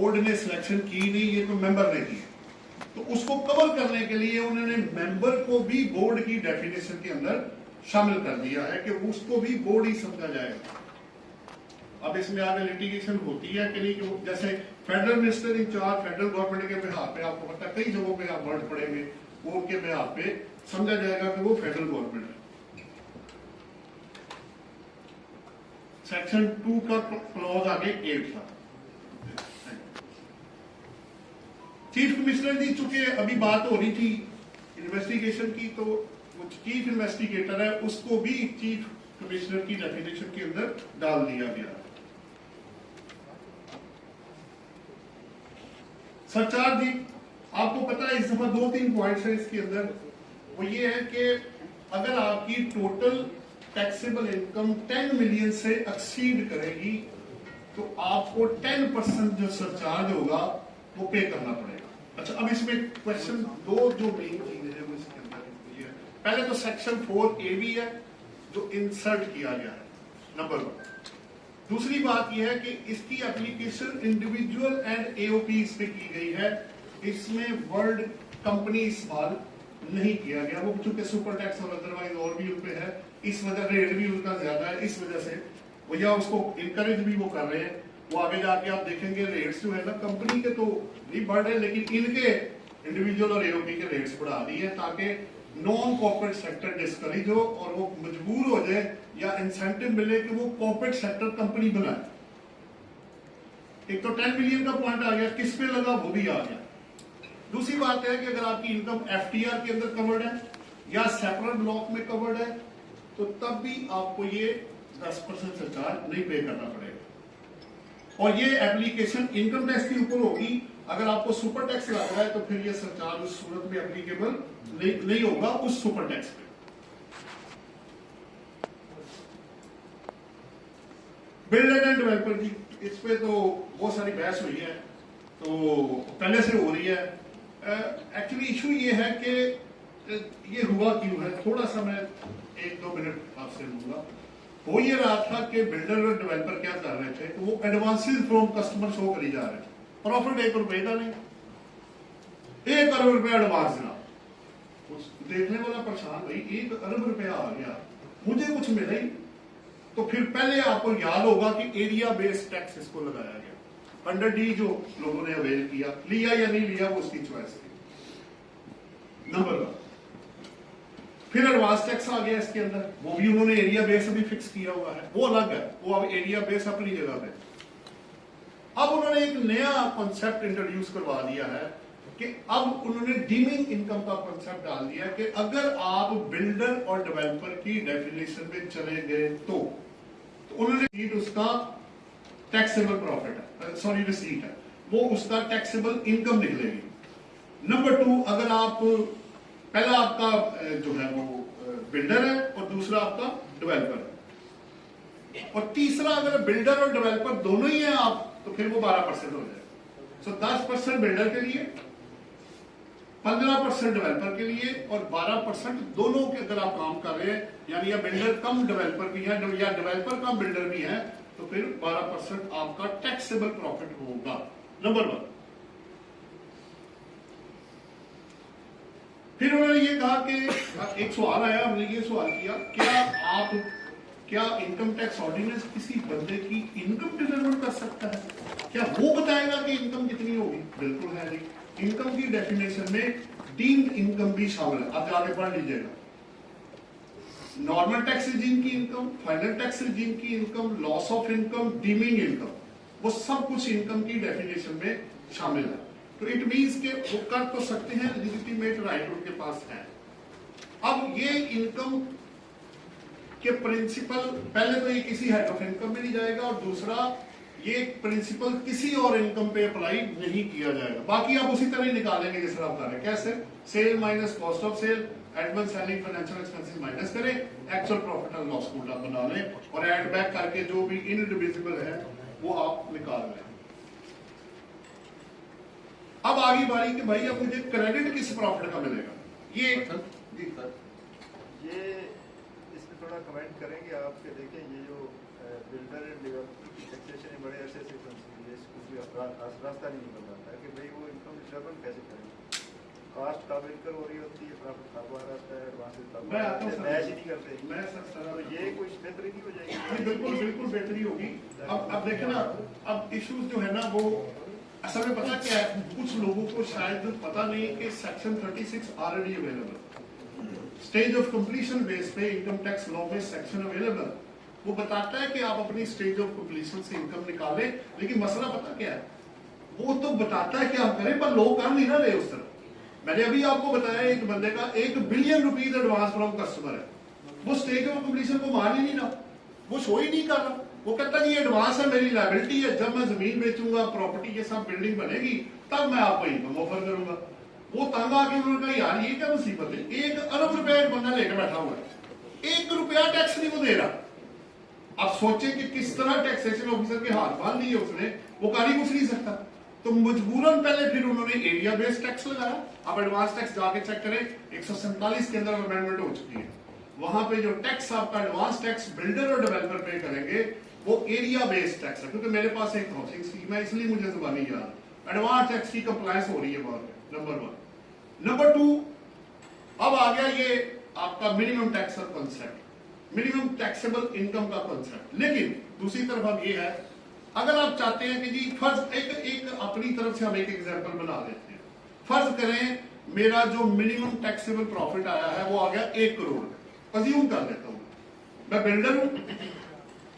Board ने selection की नहीं, ये तो मेंबर ने की है। तो उसको कवर करने के लिए उन्होंने मेंबर को भी बोर्ड की डेफिनेशन के अंदर शामिल कर दिया है कि उसको भी बोर्ड ही समझा जाएगा। अब इसमें आगे लिटिगेशन होती है कि नहीं, कि जैसे federal minister incharge federal government के बिहार पे, आपको पता है कई जगहों पे आप वर्ड पढ़ेंगे, वो उनके बिहार पे समझा जाएगा कि वो फेडरल गवर्नमेंट है। सेक्शन 2 का क्लॉज आगे 8 था। चीफ कमिश्नर जी, चूंकि अभी बात हो रही थी इन्वेस्टिगेशन की, तो वो चीफ इन्वेस्टिगेटर है, उसको भी चीफ कमिश्नर की डेफिनेशन के अंदर डाल दिया गया। सरचार्ज जी, आपको पता है इस दफा 2-3 पॉइंट्स है इसके अंदर। वो ये है कि अगर आपकी टोटल टैक्सेबल इनकम 10 मिलियन से एक्सीड करेगी तो आपको 10% जो सरचार्ज होगा वो पे करना पड़ेगा। अच्छा, अब इसमें क्वेश्चन 2 जो मेन चीजें हैं वो इसके अंदर ये है। पहले तो सेक्शन 4A भी है जो इंसर्ट किया गया है, नंबर 1। दूसरी बात यह है कि इसकी एप्लीकेशन इंडिविजुअल एंड एओपी पे की गई है, इसमें वर्ड कंपनी इस्तेमाल नहीं किया गया। वो चूंकि सुपर टैक्स और अदरवाइज और भी उनपे है, इस वजह रेट भी उनका ज्यादा है, इस वजह से वो या उसको इनकरेज भी वो कर रहे हैं। वो आगे जाके आप देखेंगे रेट्स जो है ना कंपनी के तो नहीं बढ़ रहे, लेकिन इनके इंडिविजुअल और एओपी के रेट्स बढ़ा दिए ताकि नॉन कॉर्पोरेट सेक्टर डिस्करेज हो और वो मजबूर हो जाए या इंसेंटिव मिले कि वो कॉर्पोरेट सेक्टर कंपनी बनाए। एक तो 10 मिलियन का पॉइंट आ गया, किस पे लगा वो भी आ गया। दूसरी बात है कि अगर आपकी इनकम एफटीआर के अंदर कवर्ड है या सेपरेट ब्लॉक में कवर्ड है तो तब भी आपको ये 10% सरचार्ज नहीं पे करना पड़ेगा। और ये एप्लीकेशन इनकम टैक्स के ऊपर होगी। अगर आपको सुपर टैक्स लग रहा है तो फिर ये सरचार्ज उस सूरत में एप्लीकेबल नहीं होगा उस सुपर टैक्स पे। बिल्डर एंड डेवलपर जी, इस पे तो बहुत सारी बहस हुई है, तो पहले से हो रही है। एक्चुअली इशू ये है कि ये हुआ क्यों है, थोड़ा सा मैं 1-2 मिनट आपसे लूंगा। हो ये रहा था कि बिल्डर और डेवलपर क्या कर रहे थे, तो वो एडवांसेस फ्रॉम कस्टमर शो करी जा रहे थे। प्रॉफिट 1 रुपए का नहीं, 1 अरब रुपया एडवांस देना। देखने वाला परेशान, भाई 1 अरब रुपया आ गया, मुझे कुछ मिला ही। तो फिर पहले आपको याद होगा कि एरिया बेस्ड टैक्स इसको लगाया गया अंडर डी, जो लोगों ने अवेल किया, लिया या नहीं लिया वो उसकी चॉइस थी। नंबर 1। फिर एडवांस टैक्स आ गया इसके अंदर, वो भी उन्होंने एरिया बेस अभी फिक्स किया हुआ है, वो अलग है, वो अब एरिया बेस अपनी जगह पे। अब उन्होंने एक नया कॉन्सेप्ट इंट्रोड्यूस करवा दिया है कि अब उन्होंने डीमिंग इनकम का कॉन्सेप्ट डाल दिया कि अगर आप बिल्डर और डेवलपर की डेफिनेशन में चले गए तो उन्होंने उसका टैक्सेबल प्रॉफिट है, सॉरी रिसीट है, वो उसका टैक्सेबल इनकम निकलेगी। नंबर 2, अगर आप पहला आपका जो है वो बिल्डर है और दूसरा आपका डेवलपर है, और तीसरा अगर बिल्डर और डेवलपर दोनों ही हैं आप तो फिर वो 12% हो जाएगा। सो 10% बिल्डर के लिए, 15% डेवलपर के लिए और 12% दोनों के अगर आप काम कर रहे हैं, यानी या बिल्डर कम डेवलपर भी है या डेवलपर कम बिल्डर भी है, तो फिर 12% आपका टैक्सेबल प्रॉफिट होगा। नंबर 1। फिर उन्होंने ये कहा कि एक सवाल आया, हमने ये सवाल किया, क्या इनकम टैक्स ऑर्डिनेंस किसी बंदे की इनकम डिटरमाइन कर सकता है? क्या वो बताएगा कि इनकम कितनी होगी? बिल्कुल है नहीं। इनकम की डेफिनेशन में डीम्ड इनकम भी शामिल है, आप जाके पढ़ लीजिएगा। नॉर्मल टैक्स रिजीम की इनकम, फाइनल टैक्स रिजीम की income, loss of income, dimming income, वो सब कुछ इनकम की डेफिनेशन में शामिल है। तो इट मीन्स के वो कर तो सकते हैं, लेजिटिमेट राइट उनके पास है। अब ये इनकम के प्रिंसिपल, पहले तो ये किसी हेड ऑफ इनकम में नहीं जाएगा, और दूसरा ये प्रिंसिपल किसी और इनकम पे अप्लाई नहीं किया जाएगा। बाकी आप उसी तरह ही निकालेंगे जिस तरह आप कर रहे हैं। कैसे? Sale minus cost of sale, advance selling financial expenses minus करें, actual profit and loss account आप बना लें और ऐड बैक करके जो भी इनडिविजिबल है वो आप निकाल लें। अब आगे बारी कि भाई अब मुझे क्रेडिट किस प्रॉफिट का मिलेगा? ये जी सर, ये इसमें थोड़ा कमेंट करेंगे आप कि देखें ये जो बिल्डर एंड डेवलपर की टैक्सेशन में बड़े अरसे से रास्ता नहीं निकल रहा है कि भाई वो इनकम डिस्टर्बेंस कैसे करें। कास्ट काबिल कर हो रही होती है, प्रॉफिट काबू आता है, एडवांस मैच ही नहीं करते। मैं सर तो ये कुछ बेहतरी नहीं हो जाएगी? बिल्कुल बिल्कुल बेहतरी होगी। अब देखे ना, अब इश्यूज जो है ना वो असल में पता क्या है, कुछ लोगों को शायद पता नहीं कि section 36 already available, stage of completion base पे इनकम टैक्स लॉ में सेक्शन अवेलेबल, वो बताता है कि आप अपनी स्टेज ऑफ कंप्लीशन से इनकम निकालें। लेकिन मसला पता क्या है, वो तो बताता है कि आप करें, पर लोग कर नहीं ना रहे उस तरह। मैंने अभी आपको बताया एक बंदे का 1 billion rupees advance from customer है, वो स्टेज ऑफ कंप्लीशन को मान ही नहीं रहा, वो शो ही नहीं कर रहा। वो कहता जी एडवांस है, मेरी लायबिलिटी है, जब मैं जमीन बेचूंगा, प्रॉपर्टी के साथ बिल्डिंग बनेगी, तब मैं आपको इनकम ऑफर करूंगा। वो तंग आके उन्होंने कहा यार ये क्या मुसीबत है, 1 अरब रुपया एक बंदा लेकर बैठा हुआ है, 1 रुपया टैक्स नहीं वो दे रहा। अब सोचे कि किस तरह टैक्सेशन ऑफिसर के हाथ बांध दिए उसने, वो कर ही कुछ नहीं सकता। तो मजबूरन पहले फिर उन्होंने एरिया बेस्ड टैक्स लगाया। अब एडवांस टैक्स जाके चेक करें, 147 के अंदर अमेंडमेंट हो चुकी है, वहां पे जो टैक्स आपका एडवांस टैक्स बिल्डर और डेवलपर पे करेंगे वो एरिया बेस्ड टैक्स है। क्योंकि मेरे पास एक हाउसिंग स्कीम है, इसलिए मुझे जुबानी याद, एडवांस टैक्स की कंप्लायंस हो रही है वहां पे, नंबर 1। नंबर 2, अब आ गया ये आपका मिनिमम टैक्स का कॉन्सेप्ट, मिनिमम टैक्सेबल इनकम का कॉन्सेप्ट। लेकिन दूसरी तरफ अब ये है, अगर आप चाहते हैं कि जी फर्ज एक अपनी तरफ से हम एक एग्जांपल बना लेते हैं, फर्ज करें मेरा जो मिनिमम टैक्सेबल प्रॉफिट आया है वो आ गया 1 करोड़, अज्यूम कर लेता हूं मैं बिल्डर हूं,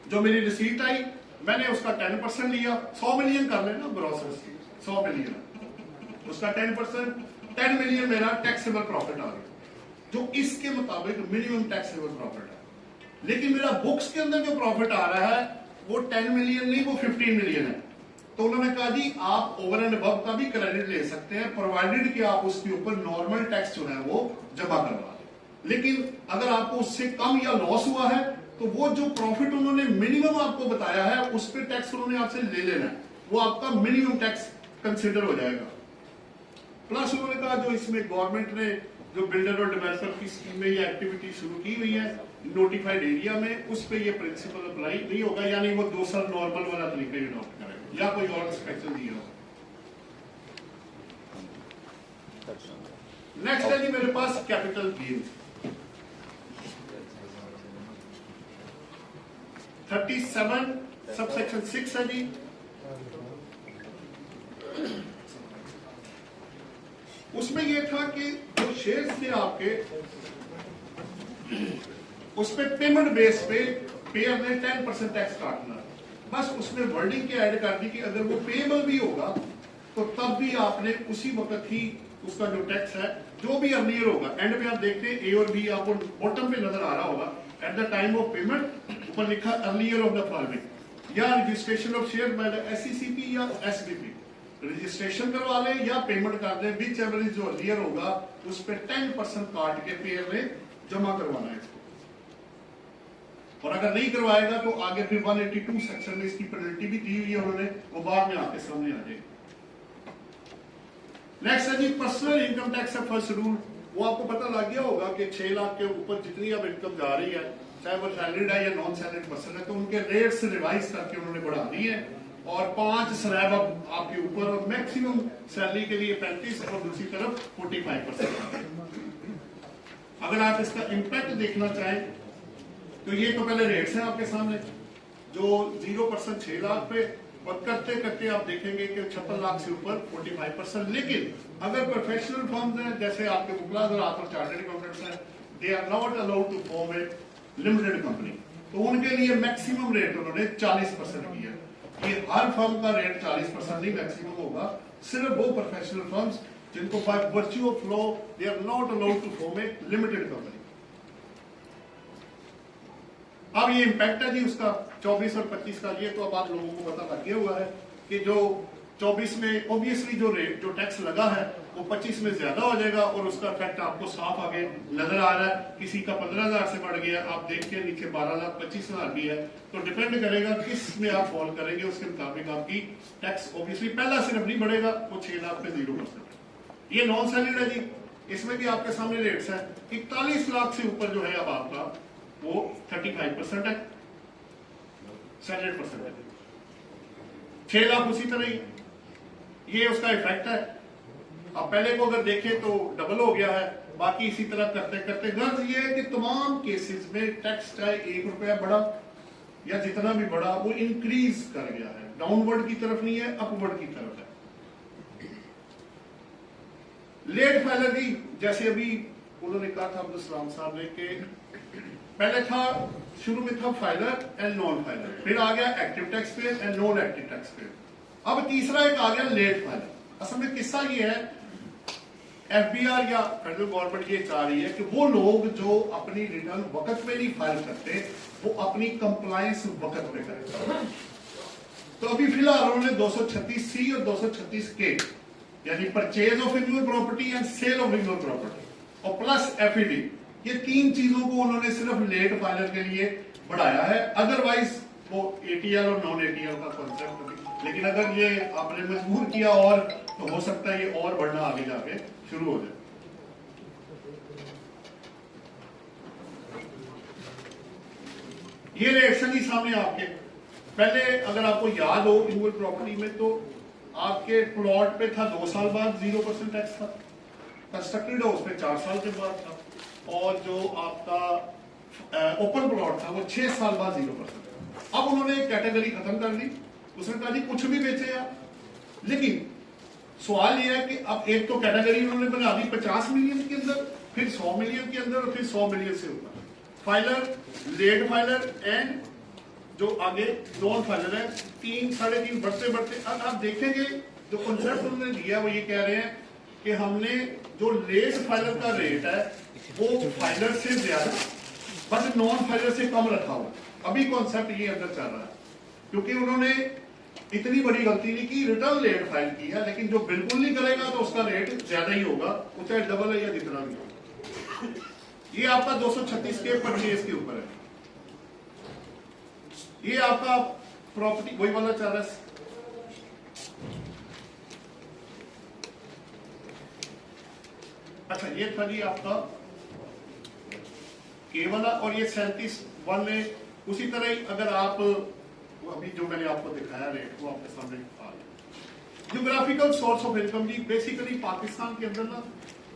जो मेरी रिसीट आई मैंने उसका 10% लिया, 100 मिलियन कर लेना ग्रॉस रिसीट, 100 मिलियन उसका 10%, 10 मिलियन मेरा टैक्सेबल प्रॉफिट आ गया, जो इसके मुताबिक मिनिमम टैक्सेबल प्रॉफिट है। लेकिन मेरा बुक्स के अंदर जो प्रॉफिट आ रहा है वो 10 मिलियन नहीं, वो 15 मिलियन है। तो उन्होंने कहा जी आप ओवर एंड अबव का भी क्रेडिट ले सकते हैं, प्रोवाइडेड कि आप उसके ऊपर नॉर्मल टैक्स जो है वो जमा करवा दें। लेकिन अगर आपको उससे कम या लॉस हुआ है तो वो जो प्रॉफिट उन्होंने मिनिमम आपको बताया है उस पर टैक्स उन्होंने आपसे ले लेना है, वो आपका मिनिमम टैक्स कंसिडर हो जाएगा। प्लस उन्होंने कहा जो इसमें गवर्नमेंट ने जो बिल्डर और डेवलपर की स्कीम में ये एक्टिविटी शुरू की हुई है नोटिफाइड एरिया में, उस पे ये प्रिंसिपल अप्लाई नहीं होगा, यानी वो दूसरा नॉर्मल वाला तरीका अडॉप्ट करेगा या कोई और स्पेशल दिया होगा। नेक्स्ट है जी मेरे पास कैपिटल गेन, 37 सबसेक्शन 6 है जी। उसमें यह था कि जो शेयर्स थे आपके, उस पे पेमेंट बेस पे पेयर ने 10% टैक्स काटना, बस उसमें वर्डिंग के ऐड कर दी कि अगर वो पेएबल भी होगा तो तब भी आपने उसी वक्त ही उसका जो टैक्स है जो भी अर्लियर होगा, एंड पे आप देखते हैं ए और बी आपको बॉटम पे नजर आ रहा होगा, at the time of payment ऊपर लिखा अर्लियर ऑफ द फॉलोइंग, या registration of share by the SECP या एसबीपी, रजिस्ट्रेशन करवा लें या पेमेंट कर दें, विच एवर जो अर्लियर होगा उस पर 10% काट के पेयर ने जमा करवाना है इसको, और अगर नहीं करवाएगा तो आगे फिर 182 सेक्शन में इसकी पेनल्टी भी दी हुई है उन्होंने, वो बाद में आपके सामने आ जाएगी। नेक्स्ट है जी पर्सनल इनकम टैक्स का फर्स्ट रूल, वो आपको पता लग गया होगा कि 6 लाख के ऊपर जितनी अब इनकम जा रही है, चाहे वो सैलरीड है या नॉन सैलरीड पर्सन है, तो उनके रेट्स रिवाइज करके उन्होंने बढ़ा दी है, और 5 स्लैब अब आपके ऊपर, और मैक्सिमम सैलरी के लिए 35 और दूसरी तरफ 45%। अगर आप इसका इम्पैक्ट देखना चाहें तो ये तो पहले रेट्स हैं आपके सामने, जो 0% 6 लाख पे, और करते करते आप देखेंगे कि 56 लाख से ऊपर 45%। लेकिन अगर प्रोफेशनल फर्म्स हैं जैसे आपके मुकलाद और आप चार्टर्ड अकाउंटेंट्स हैं, they are not allowed to form a limited company, तो उनके लिए मैक्सिमम रेट उन्होंने 40% किया। ये हर फर्म का रेट 40% नहीं मैक्सिमम होगा, सिर्फ वो प्रोफेशनल फर्म्स जिनको by virtue of law they are not allowed to form a limited company. अब ये इम्पैक्ट है जी उसका 24 और 25 का, ये तो अब आप लोगों को पता लग गया हुआ है कि जो 24 में ऑब्वियसली जो रेट जो टैक्स लगा है वो 25 में ज्यादा हो जाएगा, और उसका इफेक्ट आपको साफ आगे नजर आ रहा है। किसी का 15,000 से बढ़ गया, आप देखिए नीचे 12,25,000 भी है, तो डिपेंड करेगा किस में आप फॉल करेंगे, उसके मुताबिक आपकी टैक्स ऑब्वियसली पहला सिर्फ नहीं बढ़ेगा, वो 6 लाख पे 0%। ये नॉन सैलरीड है जी, इसमें भी आपके सामने रेट्स है, 41 लाख से ऊपर जो है अब आपका वो 35% है। स्टैंडर्ड परसेंटेज 6 लाख उसी तरह ही, ये उसका इफेक्ट है। अब पहले को अगर देखें तो डबल हो गया है, बाकी इसी तरह करते करते गर्ज ये है कि तमाम केसेस में टैक्स चाहे 1 रुपया बढ़ा या जितना भी बढ़ा वो इंक्रीज कर गया है, डाउनवर्ड की तरफ नहीं है, अपवर्ड की तरफ है। लेट फाइलर भी जैसे अभी उन्होंने कहा था अब्दुल सलाम साहब ने कि पहले था, शुरू में था फाइलर एंड नॉन फाइलर, फिर आ गया active tax payer and non active tax payer, अब तीसरा एक आ गया लेट फाइलर। असल में किस्सा ये है, एफबीआर या फेडरल गवर्नमेंट ये चाह रही है कि वो लोग जो अपनी रिटर्न वक्त में नहीं फाइल करते वो अपनी कंप्लायंस वक्त में करें। तो अभी फिलहाल उन्होंने 236C और 236K यानी purchase of immovable property and sale of immovable property और प्लस एफईडी, ये 3 चीजों को उन्होंने सिर्फ लेट फाइलर के लिए बढ़ाया है। अदरवाइज वो एटीएल और नॉन एटीएल का कॉन्सेप्ट भी, लेकिन अगर ये आपने मजबूर किया और तो हो सकता है ये और बढ़ना आगे जाके शुरू हो जाए। ये रिएक्शन ही सामने आपके, पहले अगर आपको याद हो इन्यूअल प्रॉपर्टी में तो आपके प्लॉट पे था 2 साल बाद 0% टैक्स था, कंस्ट्रक्टेड हाउस पे 4 साल के बाद था, और जो आपका ओपन प्लॉट था वो 6 साल बाद 0%। अब उन्होंने एक कैटेगरी खत्म कर दी, उसने कहा जी कुछ भी बेचे आप, लेकिन सवाल यह है कि अब एक तो कैटेगरी उन्होंने बना दी 50 मिलियन के अंदर, फिर 100 मिलियन के अंदर और फिर 100 मिलियन से ऊपर फाइलर, लेट फाइलर एंड जो आगे नॉन फाइलर है, 3 साढ़े 3 बढ़ते बढ़ते। अब आप देखेंगे जो कॉन्सेप्ट उन्होंने दिया वो ये कह रहे हैं कि हमने जो लेट फाइलर का रेट है वो फाइलर से ज्यादा बट नॉन फाइलर से कम रखा हुआ। अभी कॉन्सेप्ट ये अंदर चल रहा है क्योंकि उन्होंने इतनी बड़ी गलती नहीं की, रिटर्न लेट फाइल की है, लेकिन जो बिल्कुल नहीं करेगा तो उसका रेट ज्यादा ही होगा, वो चाहे डबल है या जितना भी हो। ये आपका 236 के परचेज के ऊपर है, ये आपका प्रॉपर्टी वही वाला चल रहा है। अच्छा ये था जी आपका के वाला, और ये 37(1) में उसी तरह ही अगर आप वो अभी जो मैंने आपको दिखाया रेट वो आपके सामने आ गया। जियोग्राफिकल सोर्स ऑफ इनकम जी, बेसिकली पाकिस्तान के अंदर ना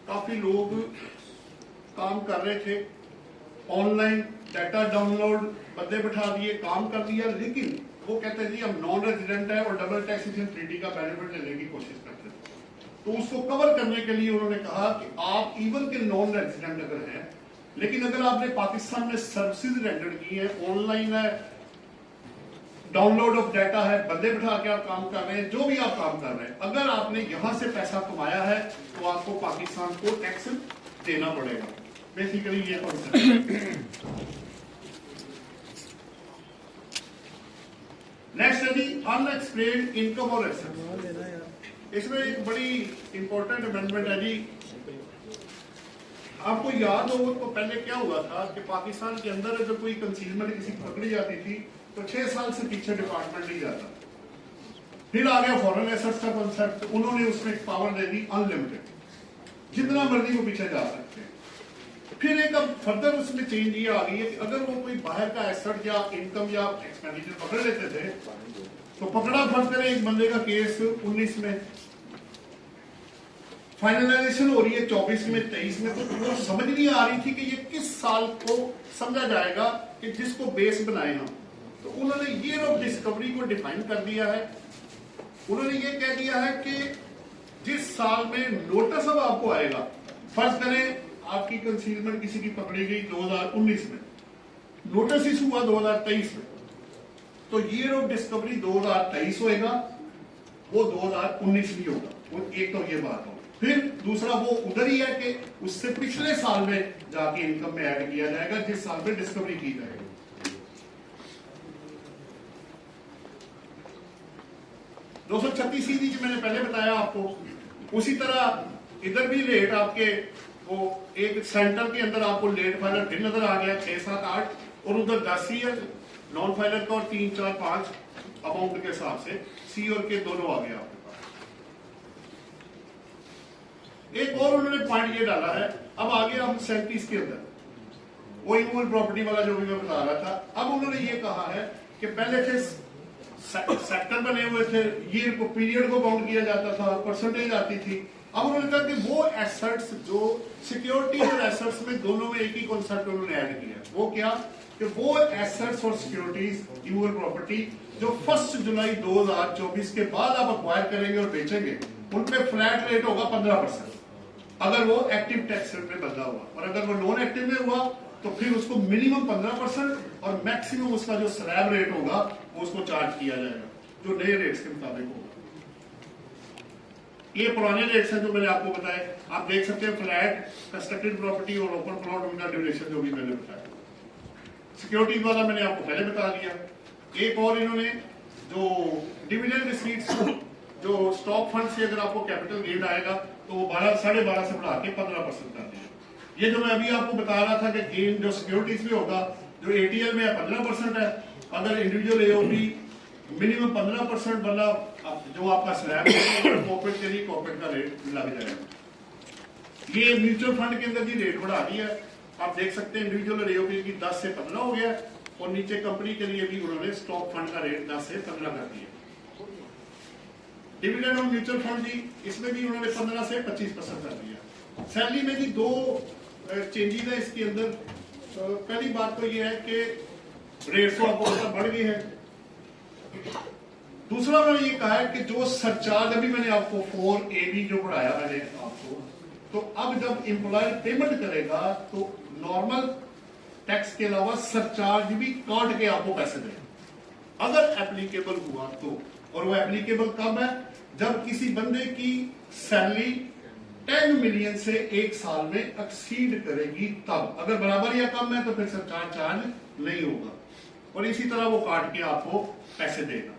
काफी लोग काम कर रहे थे, ऑनलाइन डाटा डाउनलोड बंदे बैठा दिए, काम कर दिया, लेकिन वो कहते हैं जी हम नॉन रेजिडेंट है और डबल टैक्सेशन ट्रीटी का बेनिफिट लेने की कोशिश करते थे। तो उसको कवर करने के लिए उन्होंने कहा कि आप इवन के नॉन रेजिडेंट अगर हैं, लेकिन अगर आपने पाकिस्तान में सर्विसेज रेंडर की है, ऑनलाइन है, डाउनलोड ऑफ डाटा है, बंदे बिठा के आप काम कर रहे हैं, जो भी आप काम कर रहे हैं, अगर आपने यहां से पैसा कमाया है तो आपको पाकिस्तान को टैक्स देना पड़ेगा। बेसिकली ये कॉन्सेप्ट। नेक्स्ट है जी अनएक्सप्लेन्ड इनकम और एसेट्स। इसमें एक बड़ी इंपॉर्टेंट अमेंडमेंट है जी। आपको याद हो तो पहले क्या हुआ था कि पाकिस्तान के अंदर अगर कोई कंसीलमेंट किसी की पकड़ी जाती थी तो 6 साल से पीछे डिपार्टमेंट नहीं जाता। फिर आ गया फॉरेन एसेट्स का कॉन्सेप्ट, उन्होंने उसमें एक पावर दे दी अनलिमिटेड, जितना मर्जी वो पीछे जा सकते हैं। फिर एक अब फर्दर उसमें चेंज ये आ गई है कि अगर वो कोई बाहर का एसेट या इनकम या एक्सपेंडिचर पकड़ लेते थे तो पकड़ा फर्ज करें एक बंदे का केस 19 में, फाइनलाइजेशन हो रही है 24 में 23 में, तो वो समझ नहीं आ रही थी कि ये किस साल को समझा जाएगा कि जिसको बेस बनाए हम। तो उन्होंने ईयर ऑफ डिस्कवरी को डिफाइन कर दिया है। उन्होंने ये कह दिया है कि जिस साल में नोटिस अब आपको आएगा, फर्ज करें आपकी कंसीलमेंट किसी की पकड़ी गई 2019 में, नोटिस इशू हुआ 2023 में, तो ईयर ऑफ डिस्कवरी 2023 होएगा, वो 2019 नहीं होगा। वो एक तो ये बात हो। फिर दूसरा वो उधर ही है कि उससे पिछले साल में जाके इनकम में ऐड किया जाएगा जिस साल में डिस्कवरी की जाएगी। 236 ही जो मैंने पहले बताया आपको, उसी तरह इधर भी रेट आपके वो एक सेंटर के अंदर आपको लेट फाइलर फिर नजर आ गया 6, 7, 8, और उधर 10 ईयर नॉन फाइलर का और 3, 4, 5 अमाउंट के हिसाब से सी और के दोनों आ गए आपके पास। एक और उन्होंने पॉइंट ये डाला है, अब आगे हम 37 के अंदर वो इन्यूअल प्रॉपर्टी वाला जो भी मैं बता रहा था, अब उन्होंने ये कहा है कि पहले थे सेक्टर बने हुए थे, ये पीरियड को काउंट किया जाता था, परसेंटेज आती थी। अब उन्होंने कहा कि वो एसेट्स जो सिक्योरिटी और एसेट्स में दोनों में एक ही कॉन्सेप्ट उन्होंने ऐड किया। वो क्या कि वो एसेट्स और सिक्योरिटीज यूर प्रॉपर्टी जो 1 जुलाई 2024 के बाद आप अक्वायर करेंगे और बेचेंगे, उनपे फ्लैट रेट होगा 15%, अगर वो एक्टिव टैक्स रेट में बदला हुआ, और अगर वो नॉन एक्टिव में हुआ तो फिर उसको मिनिमम 15% और मैक्सिमम उसका जो स्लैब रेट होगा वो उसको चार्ज किया जाएगा, जो नए रेट्स के मुताबिक होगा। ये पुराने रेट्स हैं जो मैंने आपको बताए। आप देख सकते हैं फ्लैट, कंस्ट्रक्टेड प्रॉपर्टी और ओपन प्लॉट, उनका ड्यूरेशन जो भी मैंने बताया। सिक्योरिटीज वाला मैंने आपको पहले बता दिया। एक और इन्होंने जो डिविडेंड रिसीट्स, जो स्टॉक फंड से अगर आपको कैपिटल गेन आएगा तो वो 12.5 से बढ़ा के 15% कर दिया। ये जो मैं अभी आपको बता रहा था कि गेन जो सिक्योरिटीज में होगा, जो एटीएल में 15% है, अगर इंडिविजुअल एओपी मिनिमम 15% वाला जो आपका स्लैब है, कॉर्पोरेट के लिए कॉर्पोरेट का रेट लग जाएगा। ये म्यूचुअल फंड के अंदर भी रेट बढ़ा दिया है। आप देख सकते हैं इंडिविजुअल और एओपी की 10 से 15 हो गया, और नीचे कंपनी के लिए भी उन्होंने स्टॉक फंड का रेट 10 से 15 कर दिया। डिविडेंड और म्यूचुअल फंड जी, इसमें भी उन्होंने 15 से 25% कर दिया। सैलरी में भी 2 चेंजेस है इसके अंदर। पहली बात तो यह है कि रेट तो आपको बढ़ गए हैं। दूसरा मैंने ये कहा है कि जो सरचार्ज अभी मैंने आपको 4AB जो बढ़ाया मैंने आपको, तो अब जब एम्प्लॉयर पेमेंट करेगा तो नॉर्मल टैक्स के अलावा सरचार्ज भी काट के आपको पैसे देगा, अगर एप्लीकेबल हुआ तो। और वो एप्लीकेबल कब है? जब किसी बंदे की सैलरी 10 मिलियन से 1 साल में एक्सीड करेगी तब। अगर बराबर या कम है तो फिर सरचार्ज चार्ज नहीं होगा, और इसी तरह वो काट के आपको पैसे देगा।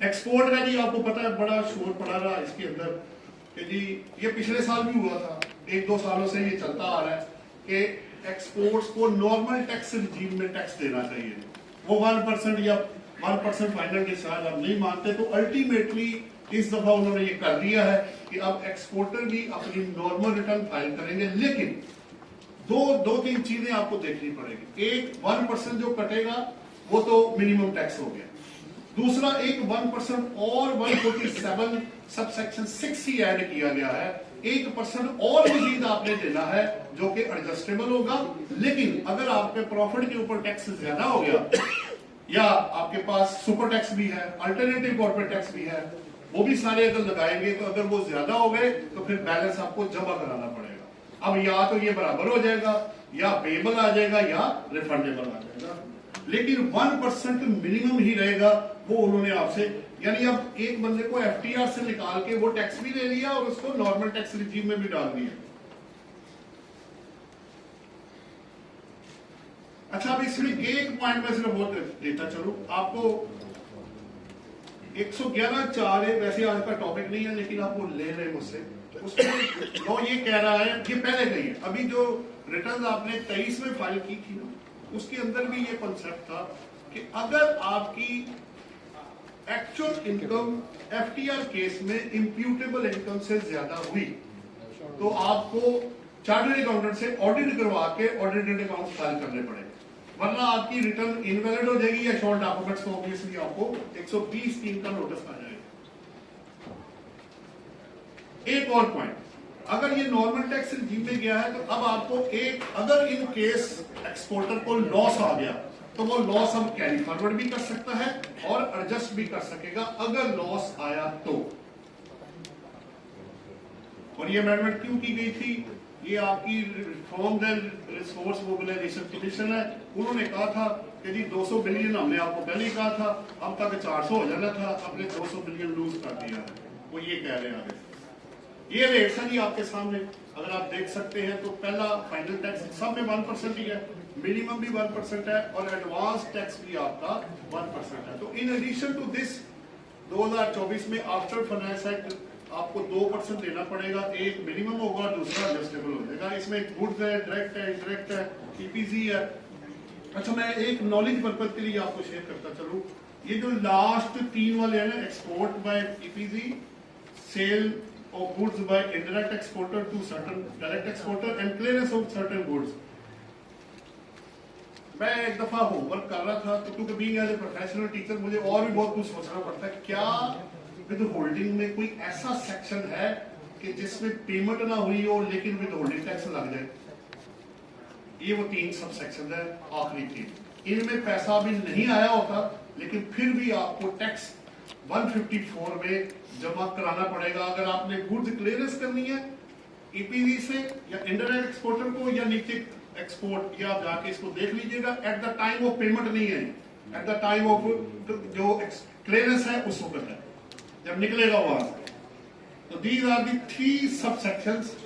एक्सपोर्ट का जी आपको पता है बड़ा शोर पड़ा रहा इसके अंदर कि जी ये पिछले साल भी हुआ था, 1-2 सालों से ये चलता आ रहा है कि एक्सपोर्ट्स को नॉर्मल टैक्स रिजीम में टैक्स देना चाहिए। वो 1% या 1% फाइनल डिस्चार्ज आप नहीं मानते, तो अल्टीमेटली इस दफा उन्होंने ये कर दिया है कि अब एक्सपोर्टर भी अपनी नॉर्मल रिटर्न फाइल करेंगे, लेकिन दो तीन चीजें आपको देखनी पड़ेगी। एक, 1% जो कटेगा वो तो मिनिमम टैक्स हो गया। दूसरा, एक 1% और 147 सबसेक्शन 6 ही ऐड किया गया है, 1% और मजीद आपने देना है जो कि एडजस्टेबल होगा। लेकिन अगर आपके प्रॉफिट के ऊपर टैक्स ज्यादा हो गया, या आपके पास सुपर टैक्स भी है, अल्टरनेटिव कॉर्पोरेट टैक्स भी है, वो भी सारे अगर लगाएंगे तो अगर वो ज्यादा हो गए तो फिर बैलेंस आपको जमा कराना पड़ेगा। अब या तो ये बराबर हो जाएगा, या पेबल आ जाएगा, या रिफंडेबल आ जाएगा, लेकिन 1% मिनिमम ही रहेगा। वो उन्होंने आपसे, यानी अब एक बंदे को एफटीआर से निकाल के वो टैक्स भी ले लिया और उसको नॉर्मल टैक्स रिजीम में भी डाल दिया। अच्छा, अब इसमें एक पॉइंट में सिर्फ बहुत देता चलूं आपको। 111(4) है, वैसे आज का टॉपिक नहीं है लेकिन आप वो ले रहे मुझसे। उसमें लॉ ये कह रहा है, ये पहले कही है, अभी जो रिटर्न आपने 23 में फाइल की थी ना, उसके अंदर भी ये कॉन्सेप्ट था कि अगर आपकी एक्चुअल इनकम एफटीआर केस में इंप्यूटेबल इनकम से ज्यादा हुई तो आपको चार्टर्ड अकाउंटेंट से ऑडिट करवा के ऑडिटेड अकाउंट फाइल करने पड़ेंगे, वरना आपकी रिटर्न इनवैलिड हो जाएगी या शॉर्ट डॉक्यूमेंट्स को ऑब्वियसली आपको 120(3) का नोटिस आ जाएगा। एक और पॉइंट, अगर ये नॉर्मल टैक्स रिजीम में गया है तो अब आपको एक, अगर इन केस एक्सपोर्टर को लॉस आ गया तो वो लॉस हम कैरी फॉरवर्ड भी कर सकता है और एडजस्ट भी कर सकेगा अगर लॉस आया तो। और ये अमेंडमेंट क्यों की गई थी? ये आपकी रिफॉर्म रिसोर्स मोबिलाइजेशन कमीशन है, उन्होंने कहा था कि जी 200 बिलियन हमने आपको पहले ही कहा था, अब तक 400 हो जाना था, हमने 200 बिलियन लूज कर दिया है। वो ये कह रहे हैं आगे। ये रेट्स हैं जी आपके सामने, अगर आप देख सकते हैं तो पहला फाइनल टैक्स सब में 1% ही है, मिनिमम भी 1% है, और एडवांस टैक्स भी आपका 1% है। तो इन एडिशन टू दिस 2024 में आफ्टर फाइनेंस एक्ट आपको 2% देना पड़ेगा। एक मिनिमम होगा, दूसरा एडजस्टेबल हो जाएगा। इसमें गुड्स है, डायरेक्ट है, इनडायरेक्ट है, ईपीजी है। अच्छा, मैं एक नॉलेज पर्पज के लिए आपको शेयर करता चलूं, ये जो लास्ट 3 वाले हैं ना, export by EPZ, sale of goods by indirect exporter to certain direct exporter and clearance of certain goods, मैं एक दफा होमवर्क कर रहा था, तो क्योंकि being as a professional teacher मुझे और भी बहुत कुछ सोचना पड़ता है। क्या विद होल्डिंग में कोई ऐसा सेक्शन है कि जिसमें पेमेंट ना हुई हो लेकिन विद होल्डिंग टैक्स लग जाए? ये वो 3 सब सेक्शन है आखिरी 3। इनमें पैसा भी नहीं आया होता लेकिन फिर भी आपको टैक्स 154 में जमा कराना पड़ेगा। अगर आपने गुड्स क्लियरेंस करनी है ईपीजी से या इंडायरेक्ट एक्सपोर्टर को या नीचे एक्सपोर्ट, या आप जाके इसको देख लीजिएगा, at the time of payment नहीं है, एट द टाइम ऑफ जो क्लियरेंस है उस वक्त है, जब निकलेगा वहां से। तो दीज आर दी 3 सब सेक्शंस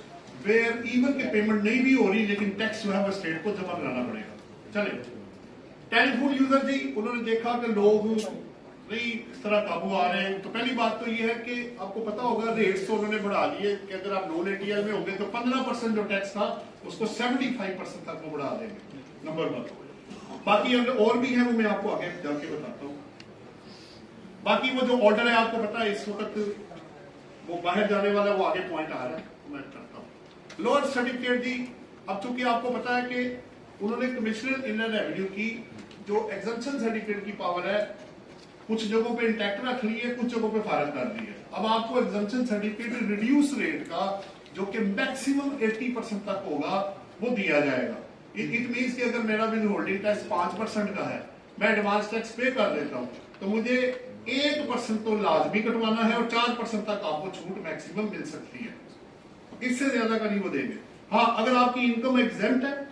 वेयर इवन के पेमेंट नहीं भी हो रही लेकिन टैक्स जो है वो स्टेट को जमा कराना पड़ेगा। चले टेलीफोन यूजर जी, उन्होंने देखा कि लोग नहीं इस तरह काबू आ रहे हैं। तो पहली बात तो ये है कि आपको पता होगा रेट्स तो उन्होंने बढ़ा दिए कि अगर आप नॉन एटीएल में होंगे तो 15% जो टैक्स था उसको 75% तक वो बढ़ा देंगे, नंबर 1। बाकी अगर और भी है वो मैं आपको आगे जाके बताता हूँ। बाकी वो जो ऑर्डर है आपको पता है इस वक्त वो बाहर जाने वाला, वो आगे पॉइंट आ रहा है, मैं करता हूँ। लोअर सर्टिफिकेट जी, अब चूंकि आपको पता है कि उन्होंने कमिश्नर इनलैंड रेवेन्यू की जो एग्जम्पशन सर्टिफिकेट की पावर है कुछ जगहों पे इंटैक्ट रख ली है, कुछ जगहों पे फारग कर दी है। अब आपको एग्जम्पशन सर्टिफिकेट रिड्यूस रेट का जो कि मैक्सिमम 80% तक होगा वो दिया जाएगा। इट मींस कि अगर मेरा विद होल्डिंग टैक्स 5% का है, मैं एडवांस टैक्स पे कर देता हूँ, तो मुझे 1% तो लाजमी कटवाना है और 4% तक आपको छूट मैक्सिमम मिल सकती है, इससे ज्यादा का नहीं वो देंगे। हाँ, अगर आपकी इनकम एग्जेम्प्ट है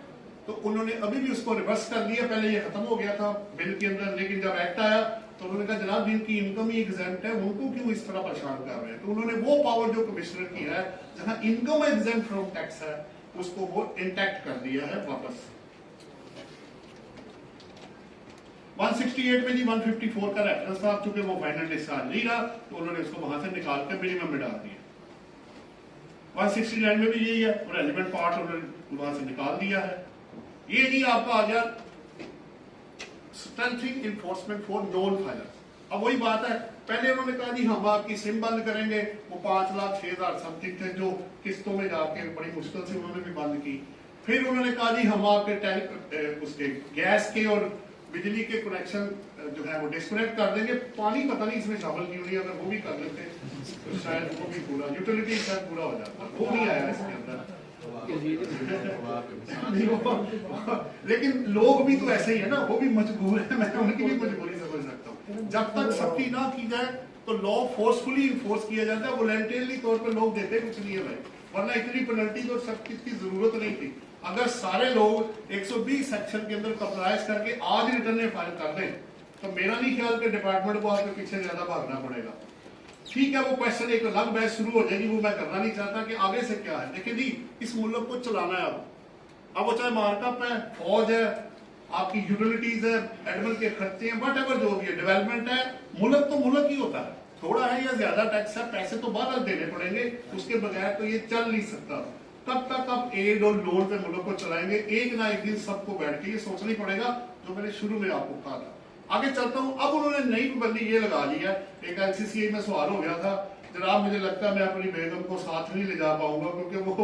तो उन्होंने अभी भी उसको रिवर्स कर दिया, पहले ये खत्म हो गया था बिल के अंदर, लेकिन जब एक्ट आया तो उन्होंने कहा जनाब जिनकी इनकम ही एग्जेम्प्ट है उनको क्यों इस तरह परेशान कर रहे हैं। तो उन्होंने वो पावर जो कमिश्नर की है जहां इनकम एग्जेम्प्ट फ्रॉम टैक्स है उसको वो इंटैक्ट कर दिया है वापस। 168 में जी 154 का रेफरेंस था, चूंकि वो फाइनल डिस्चार्ज नहीं रहा तो उन्होंने उसको वहां से निकाल कर मिनिमम में डाल दिया। 169 में भी यही है, रेलिवेंट पार्ट उन्होंने वहां से निकाल दिया है। ये जी आपका आ गया strengthening enforcement for non filers. अब वही बात है, पहले उन्होंने कहा जी हम आपकी सिम बंद करेंगे, वो 5,06,000 समथिंग थे जो किस्तों में जाके बड़ी मुश्किल से उन्होंने भी बंद की। फिर उन्होंने कहा जी हम आपके उसके गैस के और बिजली के कनेक्शन जो है वो डिस्कनेक्ट कर देंगे। पानी पता नहीं इसमें शामिल क्यों नहीं, अगर वो भी कर लेते तो शायद वो भी पूरा यूटिलिटी शायद पूरा हो जाता, वो नहीं आया इसके अंदर। लेकिन लोग भी तो ऐसे ही है ना, वो भी मजबूर है, मैं उनकी भी मजबूरी समझ सकता हूँ। जब तक सख्ती ना की जाए तो लॉ फोर्सफुली इन्फोर्स किया जाता है, वॉलंटियरली तौर पर लोग देते कुछ नहीं है भाई, वरना इतनी पेनल्टी तो सख्ती की जरूरत नहीं थी। अगर सारे लोग 120 सेक्शन के अंदर कंप्लाइज करके आज रिटर्न फाइल कर दें तो मेरा नहीं ख्याल कि डिपार्टमेंट को आपके पीछे ज्यादा भागना पड़ेगा। ठीक है, वो क्वेश्चन एक अलग बहस शुरू हो जाएगी, वो मैं करना नहीं चाहता कि आगे से क्या है। देखिए जी, इस मुल्क को चलाना है अब वो चाहे मार्कअप है, फौज है, आपकी यूटिलिटीज है, एडमिन के खर्चे हैं, वट एवर जो भी है, डेवलपमेंट है, मुल्क तो मुल्क ही होता है। थोड़ा है या ज्यादा टैक्स है, पैसे तो बाहर देने पड़ेंगे, उसके बगैर तो ये चल नहीं सकता। कब तक आप एड और लोन पे मुल्क को चलाएंगे? एक ना एक दिन सबको बैठ के ये सोचना ही पड़ेगा, जो मैंने शुरू में आपको कहा था। आगे चलता हूं, अब उन्होंने नई पाबंदी ये लगा दी है। एक एलसीसीए में सवाल हो गया था, जनाब मुझे लगता है मैं अपनी बेगम को साथ नहीं ले जा पाऊंगा क्योंकि वो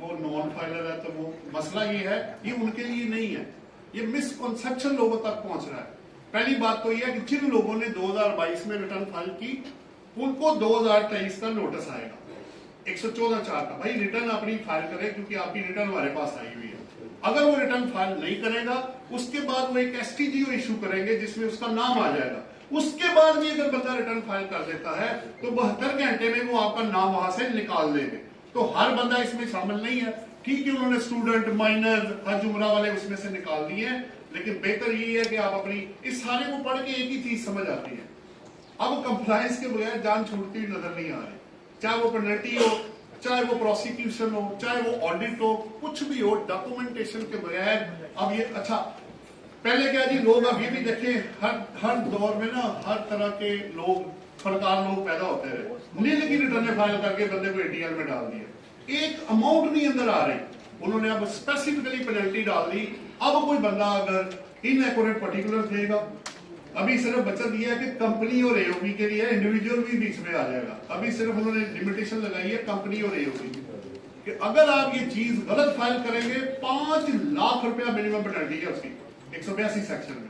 नॉन फाइलर है। तो वो मसला ये है, ये उनके लिए नहीं है, ये मिसकॉन्सेप्शन लोगों तक पहुंच रहा है। पहली बात तो ये है कि जिन लोगों ने 2022 में रिटर्न फाइल की उनको 2023 का नोटिस आएगा 114(4) का, भाई रिटर्न अपनी फाइल करें क्योंकि आपकी रिटर्न हमारे पास आई हुई है। अगर वो रिटर्न फाइल नहीं करेगा उसके बाद वो एक एसटीजीओ इशू करेंगे जिसमें उसका नाम आ जाएगा। उसके बाद भी अगर बंदा रिटर्न फाइल कर देता है तो 72 घंटे में वो आपका नाम वहां से निकाल देंगे। तो हर बंदा इसमें शामिल नहीं है। ठीक है, उन्होंने स्टूडेंट, माइनर, हज उम्रा वाले उसमें से निकाल दिए हैं, लेकिन बेहतर ये है कि आप अपनी इस सारे को पढ़ के एक ही चीज समझ आती है, अब कंप्लायंस के बगैर जान छूटती हुई नजर नहीं आ रही। चाहे वो पेनल्टी हो, चाहे वो प्रोसिक्यूशन हो, चाहे वो ऑडिट हो, कुछ भी हो, डॉक्यूमेंटेशन के बगैर अब ये अच्छा। पहले क्या जी, लोग अब ये भी देखें, हर दौर में ना हर तरह के लोग, फनकार लोग पैदा होते रहे। नील की रिटर्न फाइल करके बंदे को एटीएल में डाल दिया, एक अमाउंट नहीं अंदर आ रही, उन्होंने अब स्पेसिफिकली पेनल्टी डाल दी। अब कोई बंदा अगर इनएक्यूरेट पर्टिकुलर देगा, अभी सिर्फ बचत ये है कि कंपनी और एओपी के लिए, इंडिविजुअल भी बीच में आ जाएगा। अभी सिर्फ उन्होंने लिमिटेशन लगाई है कंपनी और एओपी कि अगर आप ये चीज गलत फाइल करेंगे 5 लाख रुपया मिनिमम पेनल्टी है उसकी। 182 सेक्शन में।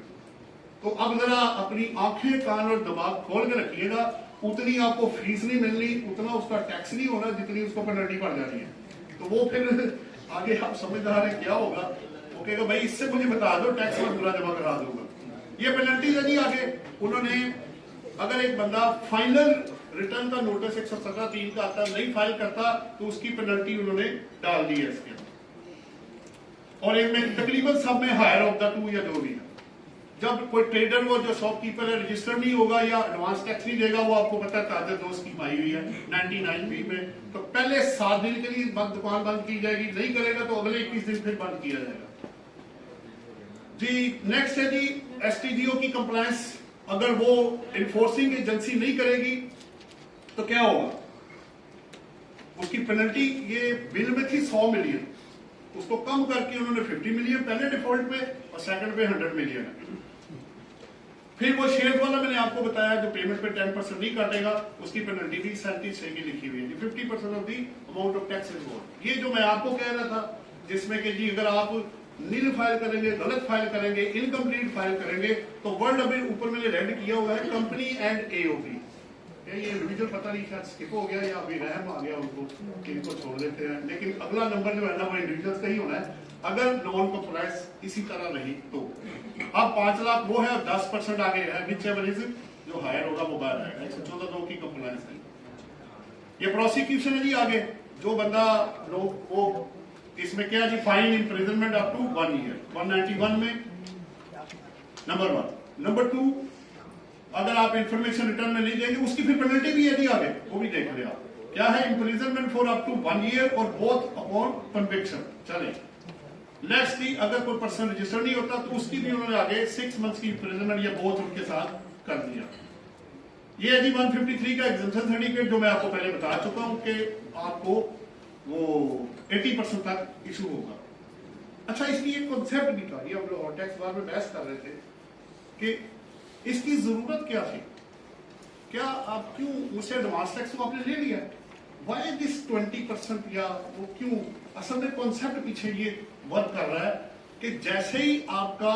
तो अब जरा अपनी आंखें कान और दिमाग खोल के रखिएगा, उतनी आपको फीस नहीं मिलनी, उतना उसका टैक्स नहीं होना जितनी उसको पेनल्टी पड़ जानी है। तो वो फिर आगे आप समझदार है क्या होगा, वो कहेगा भाई इससे मुझे बता दो, टैक्स में पूरा जमा करा दूंगा। ये पेनल्टी है जी। आगे उन्होंने अगर एक बंदा फाइनल रिटर्न का नोटिस 117(3) का आता नहीं फाइल करता तो उसकी पेनल्टी उन्होंने डाल दी है इसके अंदर। और इनमें तकरीबन सब में हायर ऑफ द 2 या जो भी है, जब कोई ट्रेडर वो जो शॉपकीपर है रजिस्टर नहीं होगा या एडवांस टैक्स नहीं देगा, वो आपको पता है ताज़ा 2 स्कीम आई हुई है 99B में, तो पहले 7 दिन के लिए दुकान बंद की जाएगी, नहीं करेगा तो अगले 21 दिन फिर बंद किया जाएगा जी। नेक्स्ट है जी STGO की कंप्लायंस। अगर वो इन्फोर्सिंग एजेंसी नहीं करेगी तो क्या होगा, उसकी पेनल्टी ये बिल में थी 100 मिलियन, उसको कम करके उन्होंने 50 मिलियन पहले डिफॉल्ट पे और सेकंड पे 100 मिलियन है। फिर वो शेयर वाला मैंने आपको बताया जो पेमेंट पे 10% नहीं काटेगा, उसकी पेनल्टी भी 37 की लिखी हुई है, 50% of the amount of tax involve. ये जो मैं आपको कह रहा था, जिसमें कि जी अगर आप नील फाइल करेंगे, गलत फाइल करेंगे, इनकम्प्लीट फाइल करेंगे, तो वर्ड अभी ऊपर मैंने रेड किया हुआ है कंपनी एंड AOP। ये इंडिविजुअल पता नहीं शायद स्किप हो गया या अभी रहम आ गया उनको, इनको छोड़ देते हैं, लेकिन अगला नंबर जो है ना वो इंडिविजुअल्स का ही होना है अगर नॉन कंप्लायंस इसी तरह रही तो। अब 5 लाख वो है और 10% आगे है, विच एवर इज जो हायर होगा वो बाहर आएगा। 114(2) की कंप्लायंस है। ये प्रोसिक्यूशन है जी। आगे जो बंदा लोग वो इसमें क्या जी, fine imprisonment up to 1 year 191 में, नंबर 1। नंबर 2, अगर आप इंफॉर्मेशन रिटर्न में नहीं देंगे उसकी फिर पेनल्टी भी है जी। आगे वो भी देख ले आप, क्या है, imprisonment for up to 1 year और बोथ अपॉन कन्विक्शन। चले नेक्स्ट थी, अगर कोई पर्सन रजिस्टर नहीं होता तो उसकी भी उन्होंने आगे 6 मंथ्स की इम्प्रिजनमेंट या बोथ उनके साथ कर दिया। ये है जी 153 का एग्जम्पशन सर्टिफिकेट, जो मैं आपको पहले बता चुका हूं कि आपको वो 80% तक इशू होगा। अच्छा, इसकी एक कॉन्सेप्ट भी था, ये हम लोग टैक्स बार में बहस कर रहे थे कि इसकी जरूरत क्या थी, क्या आप क्यों मुझसे एडवांस टैक्स को आपने ले लिया, वाई दिस 20% या वो क्यों। असल में कॉन्सेप्ट पीछे ये वर्क कर रहा है कि जैसे ही आपका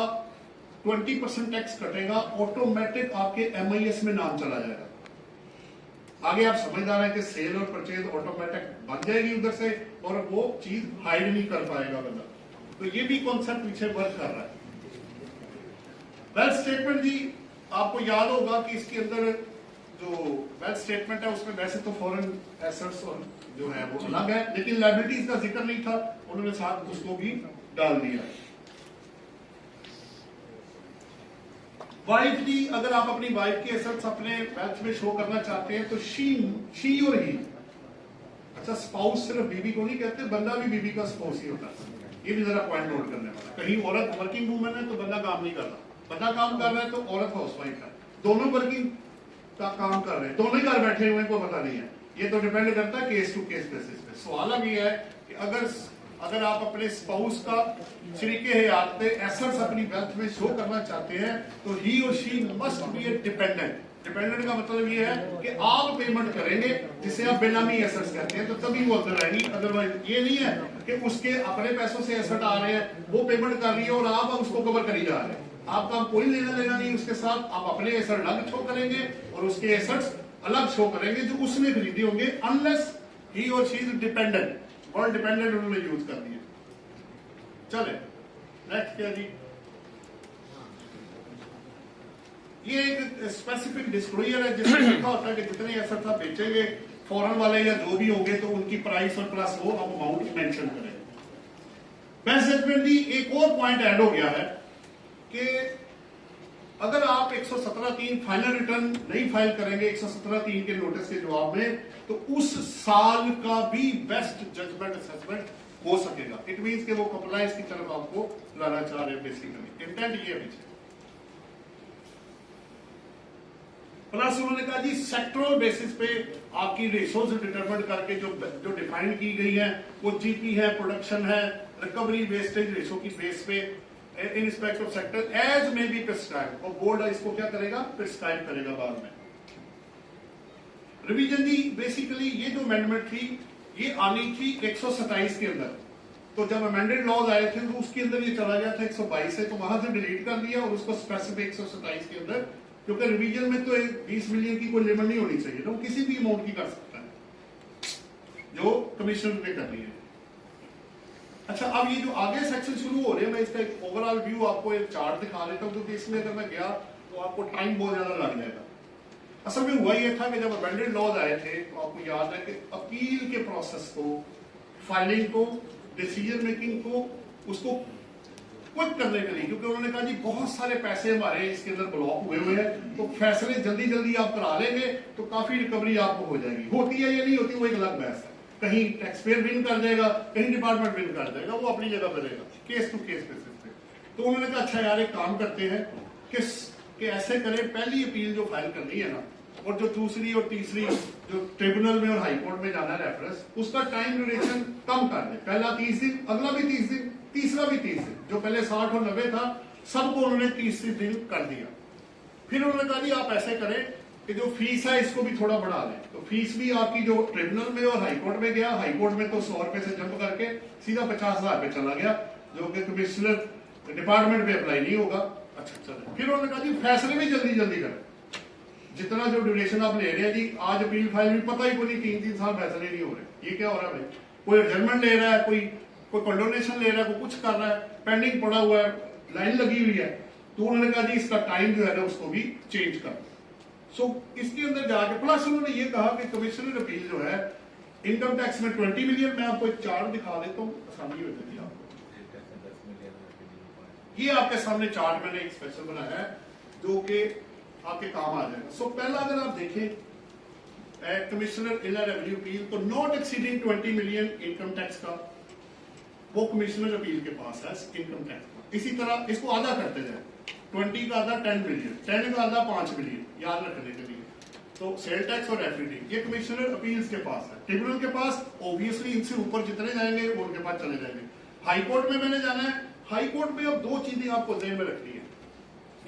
20% टैक्स कटेगा ऑटोमेटिक आपके MIS में नाम चला जाएगा। आगे आप समझदार हैं कि सेल और परचेज ऑटोमेटिक बन जाएगी उधर से और वो चीज हाइड नहीं कर पाएगा बंदा। तो ये भी कॉन्सेप्ट पीछे वर्क कर रहा है। वेल्थ स्टेटमेंट जी, आपको याद होगा कि इसके अंदर जो वेल्थ स्टेटमेंट है उसमें वैसे तो फॉरेन एसेट्स और जो है वो अलग है, लेकिन लायबिलिटीज का जिक्र नहीं था, उन्होंने साथ उसको भी डाल दिया। वाइफ जी, अगर आप अपनी वाइफ की एसेट्स अपने वेल्थ में शो करना चाहते हैं तो शी और ही, अच्छा स्पाउस सिर्फ बीवी को नहीं कहते, बंदा भी बीवी का स्पाउस ही होता है। ये भी जरा पॉइंट नोट करने वाला। कहीं औरत वर्किंग वूमेन है तो बंदा काम नहीं कर रहा, बंदा काम कर रहा है तो औरत हाउसवाइफ है, दोनों वर्किंग का काम कर रहे हैं, दोनों ही घर बैठे हुए को पता नहीं है। ये तो डिपेंड करता है केस टू केस बेसिस पे। सवाल अब ये है कि अगर आप अपने स्पाउस का शरीके हयात पे एसेट्स अपनी वेल्थ में शो करना चाहते हैं तो ही और she must be A dependent. Dependent का मतलब ये है कि आप पेमेंट करेंगे, जिसे आप बेनामी एसेट्स कहते हैं, तो तभी वो अंदर रहेंगी। अदरवाइज ये नहीं है कि उसके अपने पैसों से एसेट आ रहे हैं, वो पेमेंट कर रही है और आप उसको कवर करी जा रहे हैं। आपका कोई लेना देना नहीं उसके साथ, आप अपने एसेट अलग शो करेंगे और उसके एसेट्स अलग शो करेंगे जो उसने खरीदे होंगे, अनलेस ही और शी इज डिपेंडेंट। और डिपेंडेंट उन्होंने यूज कर दिया। चले नेक्स्ट क्या जी, ये एक स्पेसिफिक डिस्क्लोजर है जिसमें लिखा होता है कि जितने एसेट्स आप बेचेंगे फॉरेन वाले या जो भी होंगे तो उनकी प्राइस और प्लस वो आप अमाउंट मेंशन करें। बेसिकली एक और पॉइंट ऐड हो गया है कि अगर आप 117(3) फाइनल रिटर्न नहीं फाइल करेंगे 117(3) के नोटिस के जवाब में, तो उस साल का भी बेस्ट जजमेंट असेसमेंट हो सकेगा। इट मींस कि वो कंप्लायंस की तरफ आपको लाना चाह रहे हैं। बेसिकली इंटेंट ये है। प्लस उन्होंने कहा जी सेक्टरल बेसिस पे आपकी रेशोज डिटरमाइन करके जो डिफाइन की गई है वो जीपी है, प्रोडक्शन है, रिकवरी वेस्टेज रेशो की बेस पे in respect of sector as में बी प्रिस्क्राइब, और बोर्ड इसको क्या करेगा, प्रिस्क्राइब करेगा बाद में। रिवीजन दी बेसिकली ये जो अमेंडमेंट थी ये आनी थी 127 के अंदर, तो जब अमेंडेड लॉज आए थे तो उसके अंदर ये चला गया था 122 से, तो वहां से डिलीट कर दिया और उसको स्पेसिफिक 127 के अंदर, क्योंकि रिवीजन में तो 20 मिलियन की कोई लिमिट नहीं होनी चाहिए ना, वो किसी भी अमाउंट की कर सकता है जो कमिश्नर ने कर ली है। अच्छा, अब ये जो आगे सेक्शन शुरू हो रहे हैं, मैं इसका एक ओवरऑल व्यू आपको एक चार्ट दिखा देता हूँ, क्योंकि इसमें अगर मैं गया तो आपको टाइम बहुत ज्यादा लग जाएगा। असल में हुआ ये था कि जब अमेंडेड लॉज आए थे तो आपको याद है कि अपील के प्रोसेस को, फाइलिंग को, डिसीजन मेकिंग को, उसको क्विक करने के लिए, क्योंकि उन्होंने कहा जी बहुत सारे पैसे हमारे इसके अंदर ब्लॉक हुए हुए हैं, तो फैसले जल्दी जल्दी आप करा लेंगे तो काफी रिकवरी आपको हो जाएगी। होती है या नहीं होती वो एक अलग बहस है, कहीं टैक्स पेयर विन कर जाएगा, कहीं डिपार्टमेंट विन कर जाएगा, वो अपनी जगह पर रहेगा, केस टू केस बेसिस पे। तो उन्होंने कहा अच्छा यार एक काम करते हैं कि ऐसे करें, पहली अपील जो फाइल करनी है ना, और जो दूसरी और तीसरी जो ट्रिब्यूनल में और हाई कोर्ट में जाना है रेफरेंस, उसका टाइम ड्यूरेशन कम कर दे, पहला 30 दिन, अगला भी 30 दिन, तीसरा भी 30 दिन, जो पहले 60 और 90 था सबको उन्होंने 30 दिन कर दिया। फिर उन्होंने कहा जी आप ऐसे करें कि जो फीस है इसको भी थोड़ा बढ़ा लें, तो फीस भी आपकी जो ट्रिब्यूनल में और हाई कोर्ट में गया, हाई कोर्ट में तो 100 रुपए से जंप करके सीधा 50,000 पे चला गया, जो कि कमिश्नर डिपार्टमेंट में अप्लाई नहीं होगा। अच्छा चलो, फिर उन्होंने कहा जी फैसले भी जल्दी जल्दी करें, जितना जो ड्यूरेशन आप ले रहे हैं जी, आज अपील फाइल में पता ही कोई 3-3 साल फैसले नहीं हो रहे, ये क्या हो रहा है भाई? कोई एडजर्नमेंट ले रहा है, कोई कंडोनेशन ले रहा है, कोई कुछ कर रहा है, पेंडिंग पड़ा हुआ है, लाइन लगी हुई है, तो उन्होंने कहा जी इसका टाइम जो है ना उसको भी चेंज कर। सो इसके अंदर जाके प्लस उन्होंने ये कहा कि कमिश्नर अपील जो है इनकम टैक्स में 20 मिलियन, मैं आपको एक चार्ट दिखा देता हूँ, आसानी हो जाती है आपको। ये आपके सामने चार्ट मैंने एक स्पेशल बनाया है जो कि आपके काम आ जाएगा। सो पहला अगर आप देखें कमिश्नर इनर रेवेन्यू अपील, तो not exceeding 20 million income tax का वो कमिश्नर अपील के पास है इनकम टैक्स का। इसी तरह इसको आधा करते जाए, 20 का आधा 10 मिलियन, 10 का आधा 5 मिलियन, याद रखने के लिए। तो सेल टैक्स और एफडी ये कमिश्नर अपील्स के पास है, ट्रिब्यूनल के पास ऑब्वियसली इनसे ऊपर जितने जाएंगे वो उनके पास चले जाएंगे। हाई कोर्ट में मैंने जाना है, हाई कोर्ट में अब दो चीजें आपको ध्यान में रखनी है,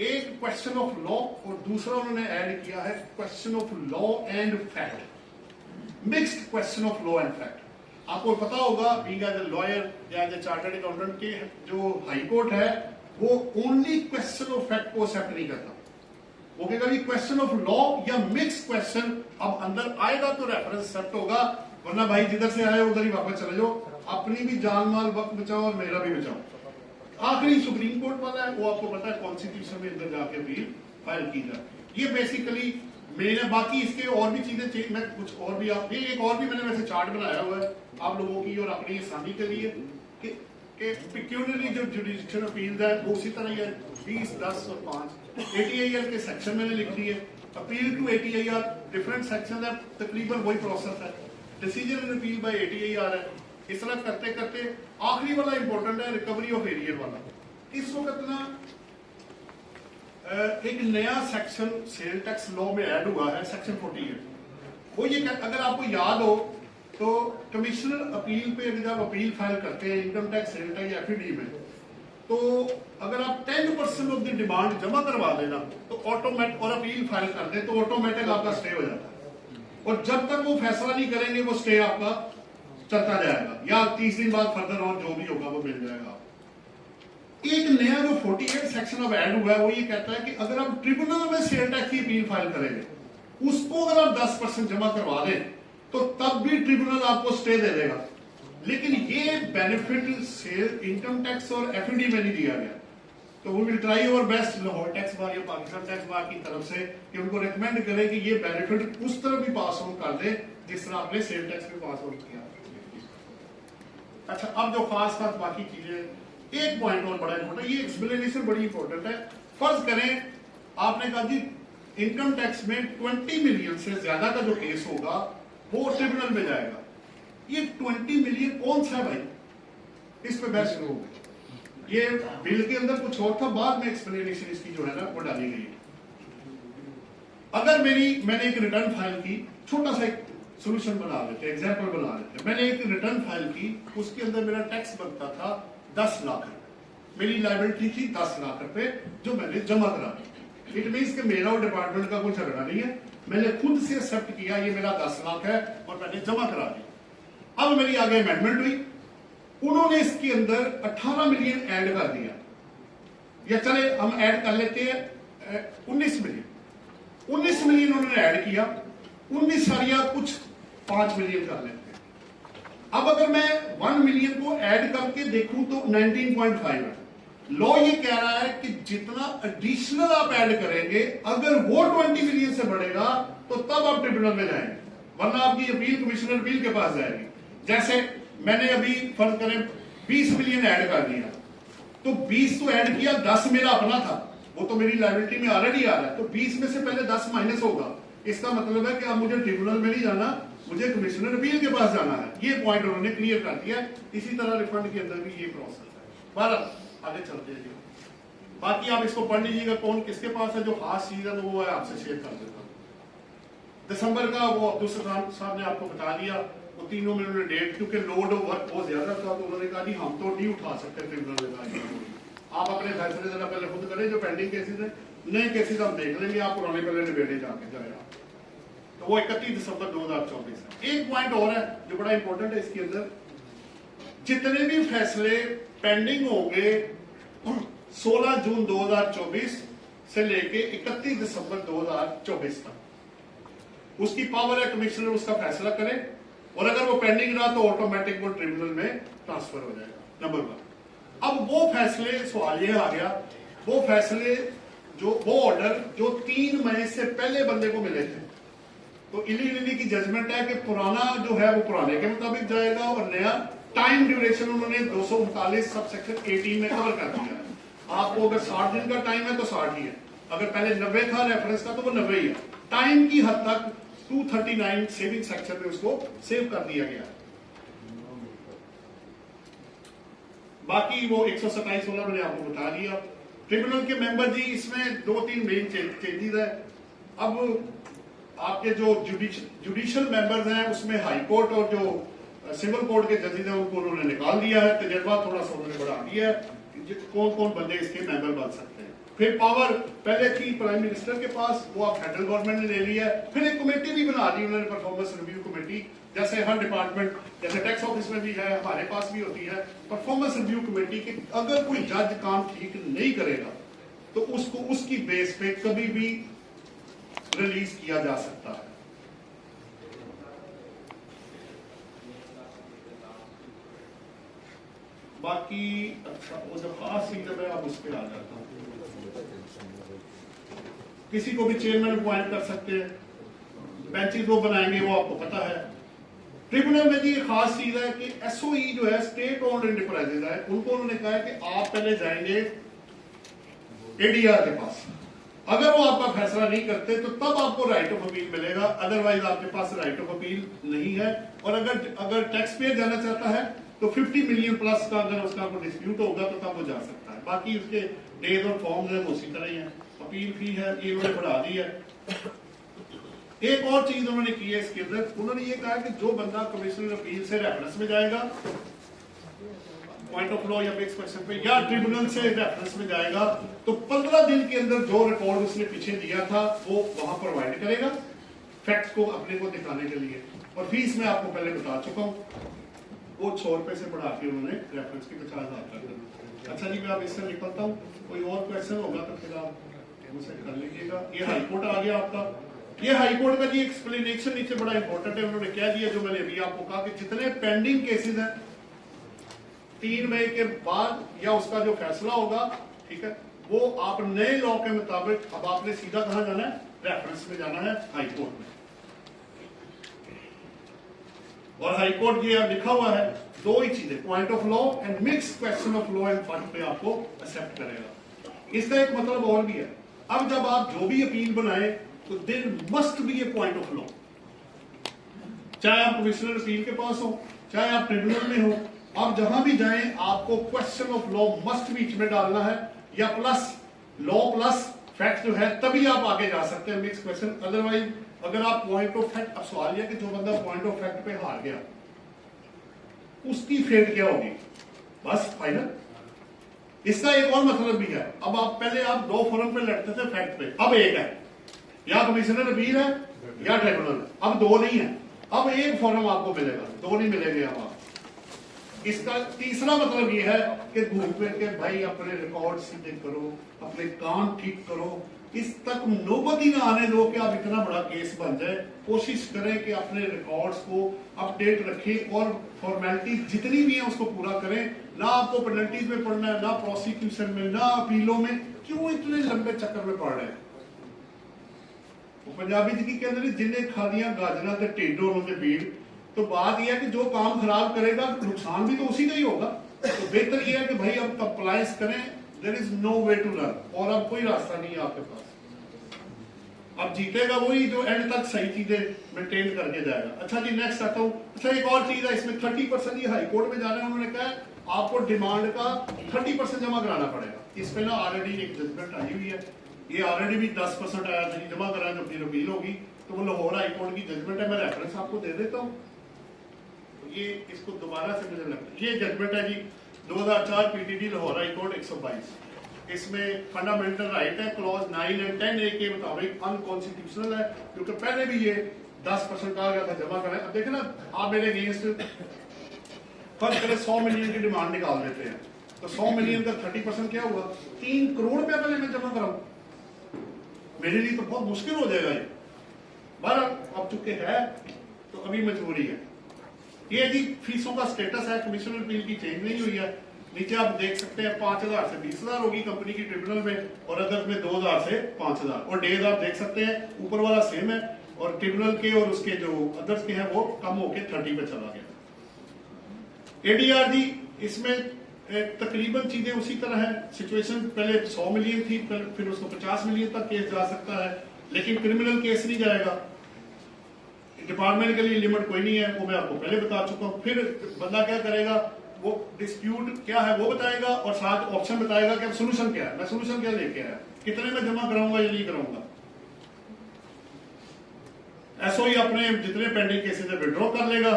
एक क्वेश्चन ऑफ लॉ और दूसरा उन्होंने ऐड किया है question of law and fact, mixed question of law and fact. आपको पता होगा बीइंग एज ए लॉयर या एज ए चार्टर्ड अकाउंटेंट के जो हाई कोर्ट है वो ओनली क्वेश्चन ऑफ फैक्ट को एक्सेप्ट नहीं करता, वो कहेगा भी क्वेश्चन ऑफ लॉ या मिक्स क्वेश्चन अब अंदर आएगा तो रेफरेंस एक्सेप्ट होगा, वरना भाई जिधर से आए उधर ही वापस चले जाओ, अपनी भी जान माल वक्त बचाओ और मेरा भी बचाओ। आखिरी सुप्रीम कोर्ट वाला है वो आपको पता है कॉन्स्टिट्यूशन में अंदर जाके अपील फाइल की जाती है। ये बेसिकली मेरे बाकी इसके और भी चीजें मैं कुछ और भी आप एक और भी मैंने वैसे चार्ट बनाया हुआ है आप लोगों की और अपनी आसानी के लिए कि पिक्यूलियरली जो जुडिशियल अपील है वो उसी तरह ही है 20, 10 और 5 ATIR के सेक्शन मैंने लिख दिए, appeal to ATIR different section है, तकरीबन वही प्रोसेस है, decision in appeal by ATIR है। इस तरह करते करते आखिरी वाला इंपॉर्टेंट है रिकवरी ऑफ एरियर वाला। इस वक्त ना एक नया सेक्शन सेल टैक्स लॉ में ऐड हुआ है सेक्शन 48। वो ये अगर आपको याद हो तो कमिश्नर अपील पे जब अपील फाइल करते हैं इनकम टैक्स सेल टैक्स या FD में, तो अगर आप 10% ऑफ द डिमांड जमा करवा देना तो ऑटोमेटिक और अपील फाइल कर दे तो ऑटोमेटिक आपका स्टे हो जाता है, और जब तक वो फैसला नहीं करेंगे वो स्टे आपका चलता जाएगा या 30 दिन बाद फर्दर और जो भी होगा वो मिल जाएगा। एक नया जो 48 सेक्शन अब ऐड हुआ है वो ये कहता है कि अगर आप ट्रिब्यूनल में सेल टैक्स की अपील फाइल करेंगे उसको अगर आप 10% जमा करवा दें तो तब भी ट्रिब्यूनल आपको स्टे दे देगा, लेकिन ये बेनिफिट सेल इनकम टैक्स और FD में नहीं दिया गया। तो वो will try over best Lahore tax bar या पाकिस्तान टैक्स बार की तरफ से कि उनको रिकमेंड करें कि ये बेनिफिट उस तरह भी पास ऑन कर दे जिस तरह आपने सेल टैक्स में पास ऑन किया। अच्छा, अब जो खास खास बाकी चीजें, एक पॉइंट और बड़ा इंपॉर्टेंट, ये एक्सप्लेनेशन बड़ी इंपॉर्टेंट है। फर्ज करें आपने कहा जी इनकम टैक्स में 20 मिलियन से ज्यादा का जो केस होगा वो ट्रिब्यूनल में जाएगा, ये 20 मिलियन कौन सा है भाई, इस पे बहस शुरू हो गई। ये बिल के अंदर कुछ और था, बाद में एक्सप्लेनेशन इसकी जो है ना वो डाली गई। अगर मैंने एक रिटर्न फाइल की, छोटा सा एक सोल्यूशन बना लेते, एग्जाम्पल बना लेते, मैंने एक रिटर्न फाइल की, उसके अंदर मेरा टैक्स बनता था 10 लाख रुपए, मेरी लायबिलिटी थी 10 लाख रुपए जो मैंने जमा करा दी। इट मीन्स कि मेरा और डिपार्टमेंट का कोई झगड़ा नहीं है, मैंने खुद से एक्सेप्ट किया ये मेरा 10 लाख है और मैंने जमा करा दी। अब मेरी आगे अमेंडमेंट हुई, उन्होंने इसके अंदर 18 मिलियन ऐड कर दिया, या चले हम ऐड कर लेते हैं 19 मिलियन उन्होंने ऐड किया, 19 सारिया कुछ 5 मिलियन कर लेते हैं। अब अगर मैं 1 मिलियन को ऐड करके देखूं तो 19.5 है। लॉ ये कह रहा है कि जितना एडिशनल आप ऐड करेंगे अगर वो 20 मिलियन से बढ़ेगा तो तब आप ट्रिब्यूनल में जाएंगे, वरना आपकी अपील कमिश्नर अपील के पास जाएगी। जैसे मैंने अभी फर्ज करें 20 मिलियन ऐड कर दिया, तो 20 तो ऐड किया, 10 मेरा अपना था, वो तो मेरी लायबिलिटी में ऑलरेडी आ रहा है, तो 20 में से पहले 10 माइनस होगा। इसका मतलब है कि अब मुझे ट्रिब्यूनल में नहीं जाना, मुझे कमिश्नर अपील के पास जाना है। ये पॉइंट उन्होंने क्लियर कर दिया। इसी तरह रिफंड के अंदर भी ये प्रोसेस है। भारत आगे चलते हैं जी, बाकी आप इसको पढ़ लीजिएगा, कौन किसके पास है जो खास चीज है वो है आपसे शेयर कर देता हूं। दिसंबर का वो अब्दुल सत्तार साहब ने आपको बता दिया, वो तीनों में उन्होंने डेट, क्योंकि लोड ऑफ वर्क बहुत ज्यादा था तो उन्होंने कहा जी हम तो नहीं उठा सकते ट्रिब्यूनल में, आप अपने फैसले जरा पहले खुद करें, जो पेंडिंग केसेस है, नए केसेस हम देख लेंगे, आप पुराने पहले निबेड़े जाके जाएगा। तो वो 31 दिसंबर 2024 है। एक पॉइंट और है जो बड़ा इंपॉर्टेंट है इसके अंदर, जितने भी फैसले पेंडिंग होंगे 16 जून 2024 से लेके 31 दिसंबर 2024 तक, उसकी पावर है कमिश्नर उसका फैसला करे, और अगर वो पेंडिंग रहा तो ऑटोमेटिक वो ट्रिब्यूनल में ट्रांसफर हो जाएगा। नंबर 1। अब वो फैसले, सवाल ये आ गया, वो फैसले वो ऑर्डर जो 3 मई से पहले बंदे को मिले थे, तो इली की जजमेंट है कि पुराना जो है वो पुराने के मुताबिक जाएगा और नया टाइम ड्यूरेशन उन्होंने 239 सब सेक्शन 18 में कवर कर दिया है। आपको अगर 60 दिन का टाइम है तो 60 ही है, अगर पहले 90 था रेफरेंस का तो वो 90 ही है। टाइम की हद तक 239 सेविंग सेक्शन में उसको सेव कर दिया गया है। बाकी वो 127 मैंने आपको बता दिया। ट्रिब्यूनल के मेंबर जी, इसमें 2-3 मेन चेंजेस है। अब आपके जो जुडिशियल मेंबर्स हैं उसमें हाई कोर्ट और जो सिविल कोर्ट के जजेस हैं उनको उन्होंने निकाल दिया है, तजर्बा थोड़ा सा उन्होंने बढ़ा दिया है, कौन कौन बंदे इसके मेंबर बन सकते हैं। फिर पावर पहले थी प्राइम मिनिस्टर के पास, वो आप फेडरल गवर्नमेंट ने ले लिया है। फिर एक कमेटी भी बना दी उन्होंने, परफॉर्मेंस रिव्यू कमेटी, जैसे हर डिपार्टमेंट, जैसे टैक्स ऑफिस में भी है, हमारे पास भी होती है परफॉर्मेंस रिव्यू कमेटी की। अगर कोई जज काम ठीक नहीं करेगा तो उसको उसकी बेस पे कभी भी रिलीज किया जा सकता है। बाकी अच्छा, वो जो खास चीज है आप उस पर आ जाता हूं। किसी को भी चेयरमैन अपॉइंट कर सकते हैं, बेंचेस वो बनाएंगे वो आपको पता है। ट्रिब्यूनल में जी एक खास चीज है कि एसओई जो है स्टेट ओन्ड एंटरप्राइजेज है, उनको उन्होंने कहा है कि आप पहले जाएंगे एडीआर के पास, अगर वो आपका फैसला नहीं करते तो तब आपको राइट ऑफ अपील मिलेगा, अदरवाइज आपके पास राइट ऑफ अपील नहीं है। और अगर टैक्स पेयर जाना चाहता है तो 50 मिलियन प्लस का अगर उसका कोई डिस्प्यूट होगा तो तब वो जा सकता है। बाकी उसके डेज और फॉर्म्स है वो उसी तरह ही है। अपील फी है ये उन्होंने बढ़ा दी है। एक और चीज उन्होंने की है इसके अंदर, उन्होंने ये कहा कि जो बंदा कमिश्नर अपील से रेफरेंस में जाएगा पॉइंट ऑफ लॉ या फिक्स क्वेश्चन पे, या ट्रिब्यूनल से रेफरेंस में जाएगा, तो 15 दिन के अंदर जो रिकॉर्ड उसने पीछे दिया था वो वहां प्रोवाइड करेगा फैक्ट्स को अपने को दिखाने के लिए। और फीस मैं आपको पहले बता चुका हूं, वो 100 रुपए से बढ़ा के उन्होंने रेफरेंस की 50,000 कर दिया। अच्छा जी, मैं अब इससे निकलता हूँ, कोई और क्वेश्चन होगा तो फिर आप मुझसे कर लीजिएगा। ये हाईकोर्ट आ गया आपका, ये हाईकोर्ट का जी एक्सप्लेनेशन नीचे बड़ा इंपॉर्टेंट है, उन्होंने कह दिया जो मैंने अभी आपको कहा कि जितने पेंडिंग केसेस हैं 3 मई के बाद या उसका जो फैसला होगा, ठीक है, वो आप नए लॉ के मुताबिक अब आपने सीधा कहां जाना है, रेफरेंस में जाना है हाईकोर्ट में। और हाईकोर्ट ये लिखा हुआ है 2 ही चीजें, point of law and mixed question of law and fact पे आपको एक्सेप्ट करेगा। इसका एक मतलब और भी है, अब जब आप जो भी अपील बनाए तो there must be a point of law, चाहे आप कमिश्नर अपील के पास हो चाहे आप ट्रिब्यूनल में हो, आप जहां भी जाएं आपको क्वेश्चन ऑफ लॉ मस्ट बीच में डालना है, या प्लस लॉ प्लस फैक्ट जो है, तभी आप आगे जा सकते हैं मिक्स क्वेश्चन। अदरवाइज अगर आप पॉइंट ऑफ फैक्ट, अब सवाल यह कि जो बंदा पॉइंट ऑफ फैक्ट पे हार गया उसकी फेट क्या होगी, बस फाइनल। इसका एक और मतलब भी है, अब आप पहले आप 2 फोरम पे लड़ते थे फैक्ट पे, अब एक है, या कमिश्नर अपील है या ट्रिब्यूनल है, अब 2 नहीं है, अब एक फोरम आपको मिलेगा, 2 नहीं मिलेंगे अब आप। इसका तीसरा मतलब ये है कि घूम फिर के भाई अपने रिकॉर्ड सीधे करो, अपने काम ठीक करो, इस तक नौबत ही ना आने दो कि आप इतना बड़ा केस बन जाए। कोशिश करें कि अपने रिकॉर्ड्स को अपडेट रखें और फॉर्मेलिटी जितनी भी है उसको पूरा करें। ना आपको पेनल्टीज में पढ़ना है, ना प्रोसिक्यूशन में, ना अपीलों में। क्यों इतने लंबे चक्कर में पड़ रहे हैं? पंजाबी जी कहते हैं जिन्हें खादियां गाजरा ते टेडो उन्होंने भीड़। तो बात यह है कि जो काम खराब करेगा नुकसान भी तो उसी का ही होगा। तो बेहतर यह है कि भाई अब कंप्लायंस करें। There is no way to run, और अब कोई रास्ता नहीं है आपके पास। अब जीतेगा वही जो एंड तक सही चीजें मेंटेन करके जाएगा। अच्छा जी, नेक्स्ट आता हूँ। अच्छा, एक और चीज है इसमें 30% ये हाई कोर्ट में जा रहे हैं। उन्होंने कहा आपको डिमांड का 30% जमा कराना पड़ेगा। इस पे ना ऑलरेडी एक जजमेंट आई हुई है। ये ऑलरेडी भी 10% आया था, जमा कराएं तो फिर अपील होगी। तो वो लाहौर हाई कोर्ट की जजमेंट है, मैं रेफरेंस आपको दे देता हूँ। ये इसको दोबारा से मुझे लगता है ये जजमेंट है जी 2004 पीटीडी लाहौर हाई कोर्ट 122। इसमें फंडामेंटल राइट है, क्लॉज 9 और 10A के मुताबिक अनकॉन्स्टिट्यूशनल है, क्योंकि पहले भी ये 10% कहा गया था जमा करें। अब देखें ना, आप मेरे अगेंस्ट फर्स्ट करें 100 मिलियन की डिमांड निकाल देते हैं, तो 100 मिलियन का 30% क्या हुआ? 3 करोड़ रुपया पहले मैं जमा कराऊं? मेरे लिए तो बहुत मुश्किल हो जाएगा ये। बहरहाल अब चुके हैं तो अभी मजबूरी है। ये जी फीसों का स्टेटस है, कमिश्नर अपील की चेंज नहीं हुई है। नीचे आप देख सकते हैं 5000 से 20000 होगी कंपनी की ट्रिब्यूनल में, और अदर्स में 2000 से 5000। और डेज आप देख सकते हैं ऊपर वाला सेम है, और ट्रिब्यूनल के और उसके जो अदर्स के हैं वो कम होके 30 पे चला गया। एडीआर जी इसमें तकरीबन चीजें उसी तरह है। सिचुएशन पहले 100 मिलियन थी, फिर उसको 50 मिलियन तक केस जा सकता है, लेकिन क्रिमिनल केस नहीं जाएगा। डिपार्टमेंट के लिए लिमिट कोई नहीं है, वो मैं आपको पहले बता चुका हूं। फिर बंदा क्या करेगा, वो डिस्प्यूट क्या है वो बताएगा, और साथ ऑप्शन बताएगा कि अब सोल्यूशन क्या है। मैं सोल्यूशन क्या लेके आया, कितने में जमा कराऊंगा या नहीं कराऊंगा। एसओई अपने जितने पेंडिंग केसेस है विड्रॉ कर लेगा,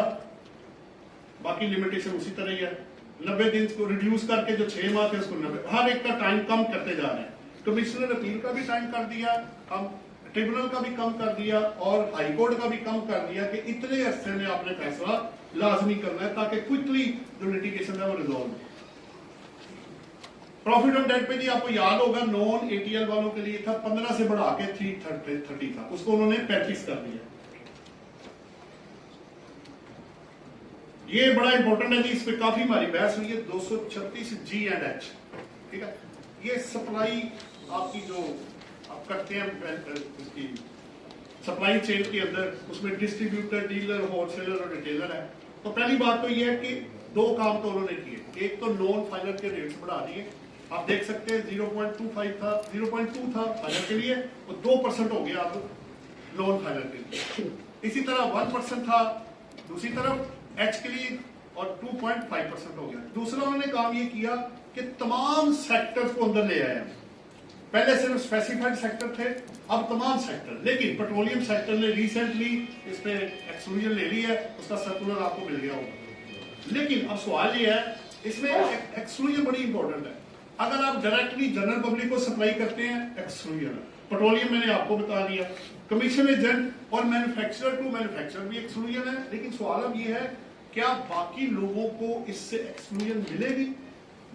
बाकी लिमिटेशन उसी तरह ही है। 90 दिन को रिड्यूस करके जो 6 माह थे उसको 90, हर एक का टाइम कम करते जा रहे हैं। कमिश्नर अपील का भी टाइम कर दिया कम, ट्रिब्यूनल का भी कम कर दिया, और हाई कोर्ट का भी कम कर दिया कि इतने अरसे में आपने फैसला लाजमी करना है ताकि क्विकली जो लिटिगेशन है वो रिजॉल्व हो। प्रॉफिट ऑन डेट पे जी आपको याद होगा नॉन एटीएल वालों के लिए था 15 से बढ़ा के 330 था, उसको उन्होंने 35 कर दिया। ये बड़ा इंपॉर्टेंट है जी, इस पे काफी हमारी बहस हुई है। 236 G&H, ठीक है। ये सप्लाई आपकी जो आप करते हैं इसकी सप्लाई चेन के अंदर, उसमें डिस्ट्रीब्यूटर, डीलर, होलसेलर और रिटेलर है। तो पहली बात तो ये है कि 2 काम तो उन्होंने किए। एक तो नॉन फाइनल के रेट्स बढ़ा दिए। आप देख सकते हैं 0.25 था, 0.2 था फाइनल के लिए, वो 2% हो गया अब नॉन फाइनल के लिए। इसी तरह 1% था दूसरी तरफ एच के लिए, और 2.5% हो गया। दूसरा उन्होंने काम ये किया कि तमाम सेक्टर्स को अंदर ले आए। पहले सिर्फ स्पेसिफाइड सेक्टर थे, अब तमाम सेक्टर। लेकिन पेट्रोलियम सेक्टर ने रिसेंटली इस पे एक्सक्लूजन ले ली है, उसका सर्कुलर आपको मिल गया होगा। लेकिन अब सवाल ये है, इसमें एक्सक्लूजन बड़ी इंपॉर्टेंट है। अगर आप डायरेक्टली जनरल पब्लिक को सप्लाई करते हैं, एक्सक्लूजन। पेट्रोलियम मैंने आपको बता दिया, कमीशन एजेंट और मैन्युफैक्चरर टू मैन्युफैक्चरर भी एक्सक्लूजन है। लेकिन सवाल अब ये है, क्या बाकी लोगों को इससे एक्सक्लूजन मिलेगी?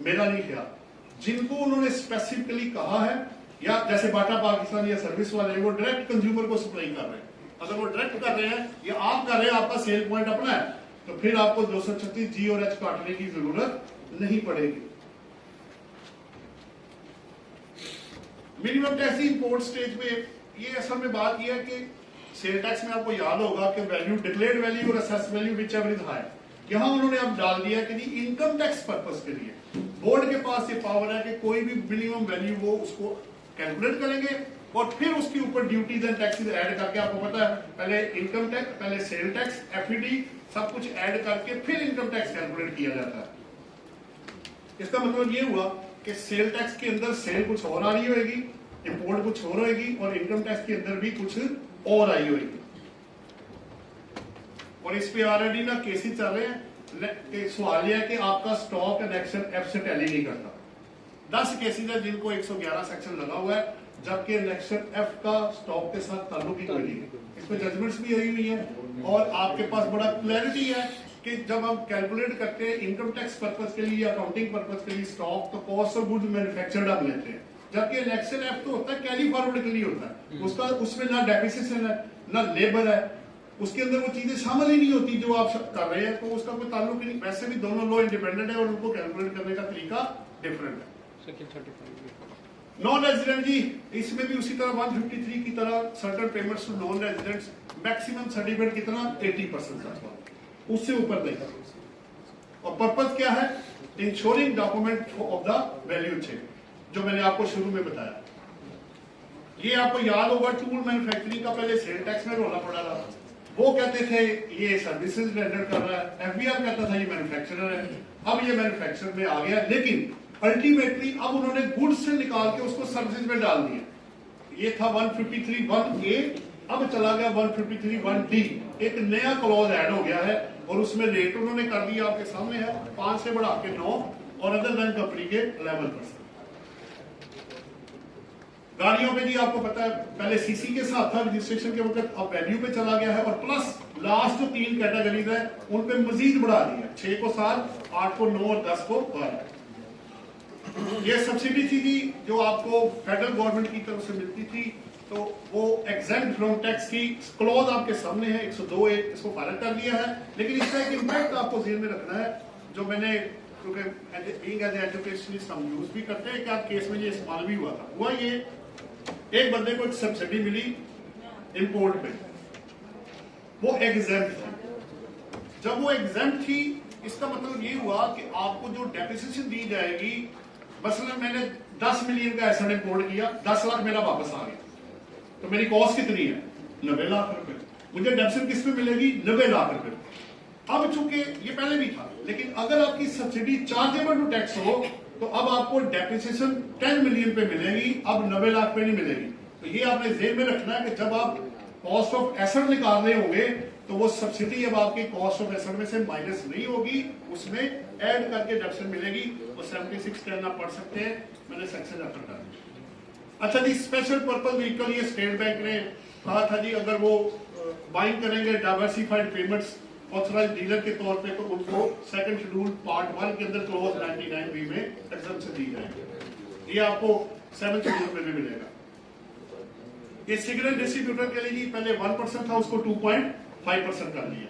मेरा नहीं ख्याल। जिनको उन्होंने स्पेसिफिकली कहा है, या जैसे बाटा पाकिस्तान या सर्विस वाले, वो डायरेक्ट कंज्यूमर को सप्लाई कर रहे हैं। अगर वो डायरेक्ट कर रहे हैं या आप कर रहे हैं, आपका सेल पॉइंट अपना है, तो फिर आपको 236 G और H काटने की जरूरत नहीं पड़ेगी। मिनिमम टैक्स इंपोर्ट स्टेज पे ये असल में बात यह है कि सेल टैक्स में आपको याद होगा कि वैल्यू, डिक्लेयर्ड वैल्यू और assess value which ever is high, यहां उन्होंने अब डाल दिया कि जी इनकम टैक्स पर्पस के लिए बोर्ड के पास ये पावर है कि कोई भी मिनिमम वैल्यू वो उसको कैलकुलेट करेंगे, और फिर उसके ऊपर ड्यूटीज एंड टैक्सेस ऐड करके, आपको पता है पहले इनकम टैक्स, पहले सेल टैक्स, एफईडी सब कुछ ऐड करके फिर इनकम टैक्स कैलकुलेट किया जाता है। इसका मतलब ये हुआ कि सेल टैक्स के अंदर सेल कुछ और आ रही होगी, इंपोर्ट कुछ और होगी, और इनकम टैक्स के अंदर भी कुछ और आई होगी। और इस पे ऑलरेडी ना केसेस चल रहे हैं। सवाल यह है कि आपका स्टॉक एनेक्शन एफ से टैली नहीं करता। 10 केसेस है जिनको 111 सेक्शन लगा हुआ है, जबकि एनेक्शन एफ का स्टॉक के साथ ताल्लुक ही कोई नहीं है। इस पे जजमेंट्स भी आई हुई है, और आपके पास बड़ा क्लैरिटी है कि जब हम कैलकुलेट करते हैं इनकम टैक्स पर्पस के लिए या अकाउंटिंग पर्पस के लिए स्टॉक, तो कॉस्ट ऑफ गुड्स मैन्युफैक्चर्ड आप लेते हैं, जबकि नेक्स्ट एफ तो होता है कैरी फॉरवर्ड के लिए होता है, उसका उसमें ना डेप्रिसिएशन है ना लेबर है, उसके अंदर वो चीजें शामिल ही नहीं होती जो आप कर रहे हैं, तो उसका कोई ताल्लुक ही नहीं। वैसे भी दोनों लॉ इंडिपेंडेंट है और उनको कैलकुलेट करने का तरीका डिफरेंट है। नॉन रेजिडेंट जी, इसमें भी उसी तरह 153 की तरह certain payments to non residents, maximum certificate कितना 80% तक, उससे ऊपर नहीं। और पर्पस क्या है? Ensuring document of the value chain, जो मैंने आपको शुरू में बताया। ये आपको याद होगा, टूल मैन्युफैक्चरिंग का पहले सेल टैक्स में रोला पड़ा था, वो कहते थे ये सर्विसेज रेंडर कर रहा है, एफबीआर कहता था ये मैन्युफैक्चरर है, अब ये मैन्युफैक्चरर में आ गया, लेकिन अल्टीमेटली अब उन्होंने गुड्स से निकाल के उसको सर्विसेज में डाल दिया। ये था 153(1)(a), अब चला गया 153(1)(d), एक नया क्लॉज ऐड हो गया है और उसमें रेट उन्होंने कर दिया, आपके सामने है, 5 से बढ़ा के 9 और अदर देन कंपनी के 11%। गाड़ियों पे जी आपको पता है पहले सीसी के साथ था रजिस्ट्रेशन के वक्त, अब वैल्यू पे चला गया है, और प्लस लास्ट जो 3 कैटेगरीज है उन पे मजीद बढ़ा दिया, 6 को 7, 8 को 9 और 10 को 12। ये सब्सिडी थी जी जो आपको फेडरल गवर्नमेंट की तरफ से मिलती थी, तो वो एग्जेम्प्ट फ्रॉम टैक्स की क्लॉज आपके सामने है 102(1), इसको फारग कर दिया है। लेकिन इसका एक इम्पैक्ट आपको ध्यान में रखना है, जो मैंने क्योंकि बीइंग एज एजुकेशनिस्ट हम यूज भी करते हैं कि आप केस में ये इस्तेमाल भी हुआ था। हुआ ये, एक बंदे को एक सब्सिडी मिली इंपोर्ट पे, वो एग्जेम्प्ट थी। जब वो एग्जेम्प्ट थी, इसका मतलब ये हुआ कि आपको जो डेप्रिसिएशन दी जाएगी, मसलन मैंने 10 मिलियन का एसेट इंपोर्ट किया, 10 लाख मेरा वापस आ गया, तो मेरी कॉस्ट कितनी है 90 लाख रुपए, मुझे डेप्रिसिएशन किस पे मिलेगी 90 लाख रुपए। अब चूंकि ये पहले भी था, लेकिन अगर आपकी सब्सिडी चार्जेबल टू टैक्स हो तो अब आपको डेप्रिसिएशन 10 मिलियन पे मिलेगी, अब 90 लाख पे नहीं मिलेगी। तो ये आपने जेहन में रखना है कि जब आप कॉस्ट ऑफ एसेट निकाल रहे होंगे तो वो सब्सिडी अब आपकी कॉस्ट ऑफ एसेट में से माइनस नहीं होगी, उसमें ऐड करके डेप्रिसिएशन मिलेगी। वो 76 कहना पढ़ सकते हैं, मैंने सेक्शन रेफर कर दिया। अच्छा जी, स्पेशल पर्पज व्हीकल, ये स्टेट बैंक ने कहा था जी अगर वो बाइंग करेंगे डाइवर्सिफाइड पेमेंट्स ऑथराइज डीलर के तौर पे, तो उनको सेकंड शेड्यूल पार्ट 1 के अंदर क्लॉज 99B में एग्जम्पशन दी जाएगी। ये आपको 7th शेड्यूल में भी मिलेगा। ये सिग्नल डिस्ट्रीब्यूटर के लिए जी पहले 1% था, उसको 2.5% कर दिया।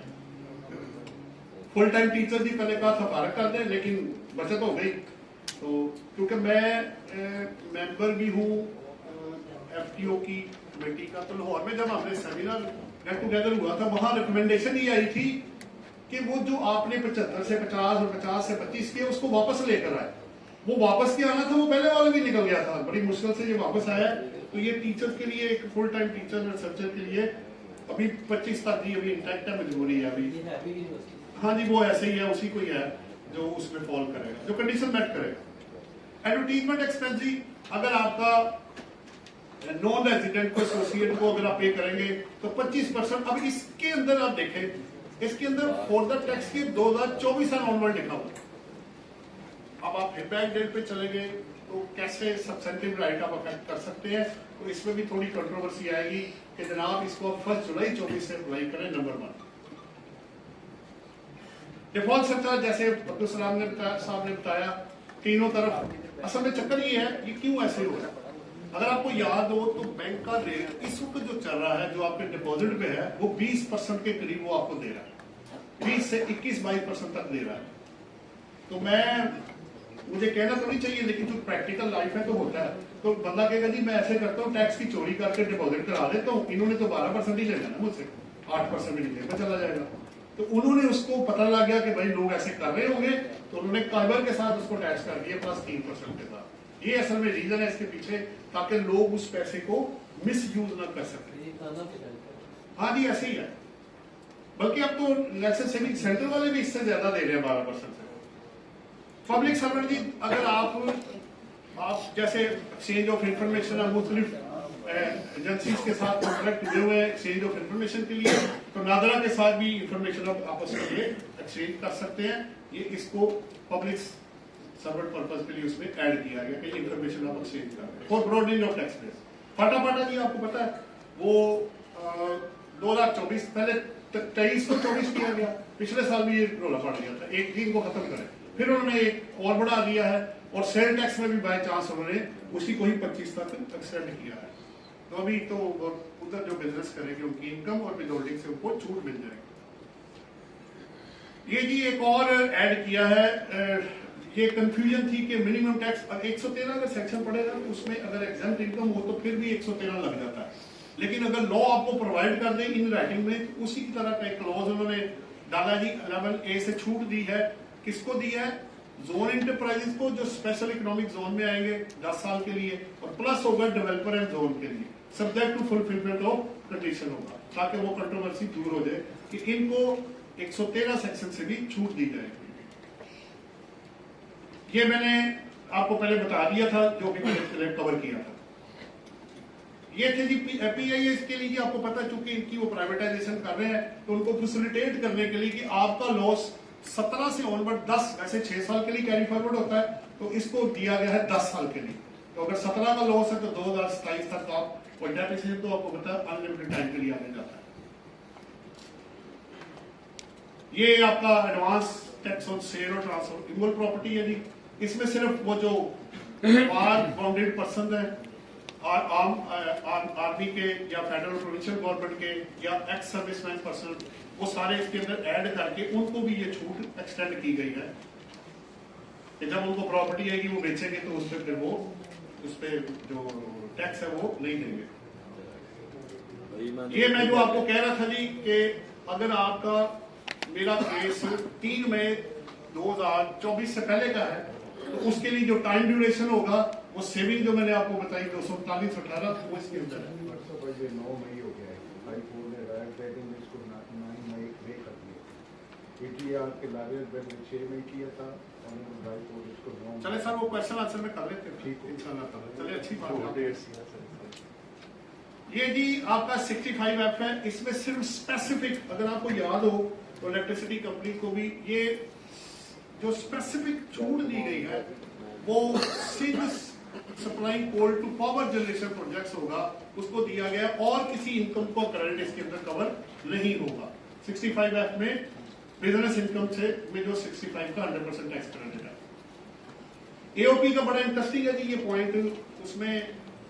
फुल टाइम टीचर जी पहले कहा था फारग कर दें, लेकिन बचत हो गई। तो क्योंकि मैं मेंबर भी हूँ FTO की कमेटी का, तो लाहौर में जब हमने सेमिनार गेट टुगेदर हुआ था, वहां रिकमेंडेशन ये आई थी कि वो जो आपने 75 से 50 और 50 से 25 किया, उसको वापस लेकर आए। वो वापस क्या आना था, वो पहले वाला भी निकल गया था, बड़ी मुश्किल से ये वापस आया। तो ये टीचर्स के लिए, एक फुल टाइम टीचर रिसर्चर के लिए अभी 25 तक जी अभी इंटैक्ट है, मजबूरी है अभी। हाँ जी, वो ऐसे ही है, उसी को ही है जो उसमें फॉल करेगा, जो कंडीशन मेट करेगा। एडवर्टीजमेंट एक्सपेंस जी, अगर आपका नॉन रेजिडेंट को, एसोसिएट को अगर आप पे करेंगे तो 25%। अब इसके अंदर आप देखें, इसके अंदर फॉर द टैक्स की 2024 ऑनवर्ड लिखा हुआ। अब आप फीडबैक डेट पे चले गए तो कैसे सब्सेंटिव राइट आप अफेक्ट कर सकते हैं, तो इसमें भी थोड़ी कंट्रोवर्सी आएगी कि जनाब इसको 1 जुलाई 24 से अप्लाई करें। नंबर 1 डिफॉल्ट सरचार्ज, जैसे अब्दुल सलाम ने बताया, तीनों तरफ असल में चक्कर ये है, ये क्यों ऐसे हो रहा है। अगर आपको याद हो तो बैंक का रेट इस वक्त जो चल रहा है, जो आपके डिपॉजिट पे है, वो 20% के करीब वो आपको दे रहा है, 20 से 21-22% तक दे रहा है। तो मुझे कहना तो नहीं चाहिए, लेकिन जो प्रैक्टिकल लाइफ है तो होता है। तो बंदा कहेगा जी मैं ऐसे करता हूँ, टैक्स की चोरी करके डिपॉजिट करा देता हूँ, इन्होंने तो 12% ही लेना ना मुझसे, 8% ही लेकर चला जाएगा। तो उन्होंने उसको पता लग गया कि भाई लोग ऐसे कर रहे होंगे, तो उन्होंने काइबर के साथ उसको टैक्स कर दिया प्लस 3% के साथ। ये असल में रीजन है इसके पीछे, ताकि लोग उस पैसे को मिस यूज ना कर सके। हाँ जी, ऐसे ही है। बल्कि अब तो नेशनल सेविंग सेंटर वाले भी इससे ज्यादा दे रहे हैं 12% से। पब्लिक सर्वेंट जी, अगर आप जैसे एक्सचेंज ऑफ इंफॉर्मेशन है, मुख्तलिफ एजेंसीज के साथ कॉन्ट्रैक्ट हुए हुए हैं एक्सचेंज ऑफ इंफॉर्मेशन के लिए, तो नादरा के साथ भी इंफॉर्मेशन आपस में एक्सचेंज कर सकते हैं। ये इसको पब्लिक सर्वेंट पर्पज के लिए उसमें ऐड किया गया कि इंफॉर्मेशन आप एक्सचेंज कर रहे हैं for broadening of tax base. फटाफटा जी आपको पता है वो 2024 पहले 23 को 24 किया गया, पिछले साल भी ये रोला पड़ गया था, एक दिन को खत्म करें। फिर उन्होंने एक और बढ़ा दिया है और सेल टैक्स में भी बाय चांस उन्होंने उसी को ही 25 तक एक्सटेंड किया है। तो अभी तो उधर जो बिजनेस करेंगे उनकी इनकम और विद होल्डिंग से उनको छूट मिल जाएगी। ये जी एक और ऐड किया है, ये कंफ्यूजन थी कि मिनिमम टैक्स 113 अगर सेक्शन पड़ेगा तो उसमें अगर एग्जाम्प्ट इनकम हो तो फिर भी 113 लग जाता है, लेकिन अगर लॉ आपको प्रोवाइड कर दे इन राइटिंग में तो उसी की तरह का एक क्लॉज उन्होंने डाला जी। 11A से छूट दी है, किसको दी है? जोन इंटरप्राइजेस को जो स्पेशल इकोनॉमिक जोन में आएंगे 10 साल के लिए, और प्लस होगा डेवलपर एंड जोन के लिए, subject to fulfilment of condition होगा, ताकि वो कंट्रोवर्सी दूर हो जाए कि इनको 113 सेक्शन से भी छूट दी जाएगी। ये मैंने आपको पहले बता दिया था, जो भी मैंने कवर किया था। ये थे जी PIS के लिए, आपको पता है चूंकि इनकी वो प्राइवेटाइजेशन कर रहे हैं तो उनको फैसिलिटेट करने के लिए कि आपका लॉस 17 से ऑनवर्ड 10, वैसे 6 साल के लिए कैरी फॉरवर्ड होता है, तो इसको दिया गया है 10 साल के लिए। तो अगर 17 का लॉस है तो 2027 तक आप कोई डेप्रिसिएशन तो आपको पता है अनलिमिटेड टाइम के लिए आने जाता है। ये आपका एडवांस टैक्स ऑन सेल और ट्रांसफर इमोल प्रॉपर्टी है जी। इसमें सिर्फ वो जो बाउंडेड पर्सन है आर्मी के या फेडरल प्रोविंशियल गवर्नमेंट के या एक्स सर्विसमैन पर्सन, वो सारे इसके अंदर ऐड करके उनको भी ये छूट एक्सटेंड की गई है कि जब उनको प्रॉपर्टी आएगी वो बेचेंगे तो उस पर फिर वो उस पर जो टैक्स है वो नहीं देंगे। ये मैं जो आपको कह रहा था जी कि अगर आपका मेरा केस 3 मई 2024 से पहले का है तो उसके लिए जो टाइम ड्यूरेशन होगा वो सेविंग जो मैंने आपको बताई 239.18 वो इसके अंदर है। 9 मई हो गया है, हाई कोर्ट ने राइट रेटिंग में इसको 9 मई ब्रेक कर दिया। ATR के लाइव बेंच ने 6 मई किया था और हाई कोर्ट इसको 9 चले सर वो क्वेश्चन आंसर में कर लेते हैं, ठीक है इंशाल्लाह ताला। चलिए अच्छी बात है। डेट्स ये जी आपका 65F है, इसमें सिर्फ स्पेसिफिक अगर आपको याद हो तो इलेक्ट्रिसिटी कंपनी को भी ये जो स्पेसिफिक छूट दी गई है वो सिर्फ supplying coal to power generation projects होगा, उसको दिया गया और किसी इनकम को करंट इसके अंदर कवर नहीं होगा। 65F में बिजनेस इनकम से में जो 65 का 100% टैक्स क्रेडिट है। AOP का बड़ा इंटरेस्टिंग है जी ये पॉइंट, उसमें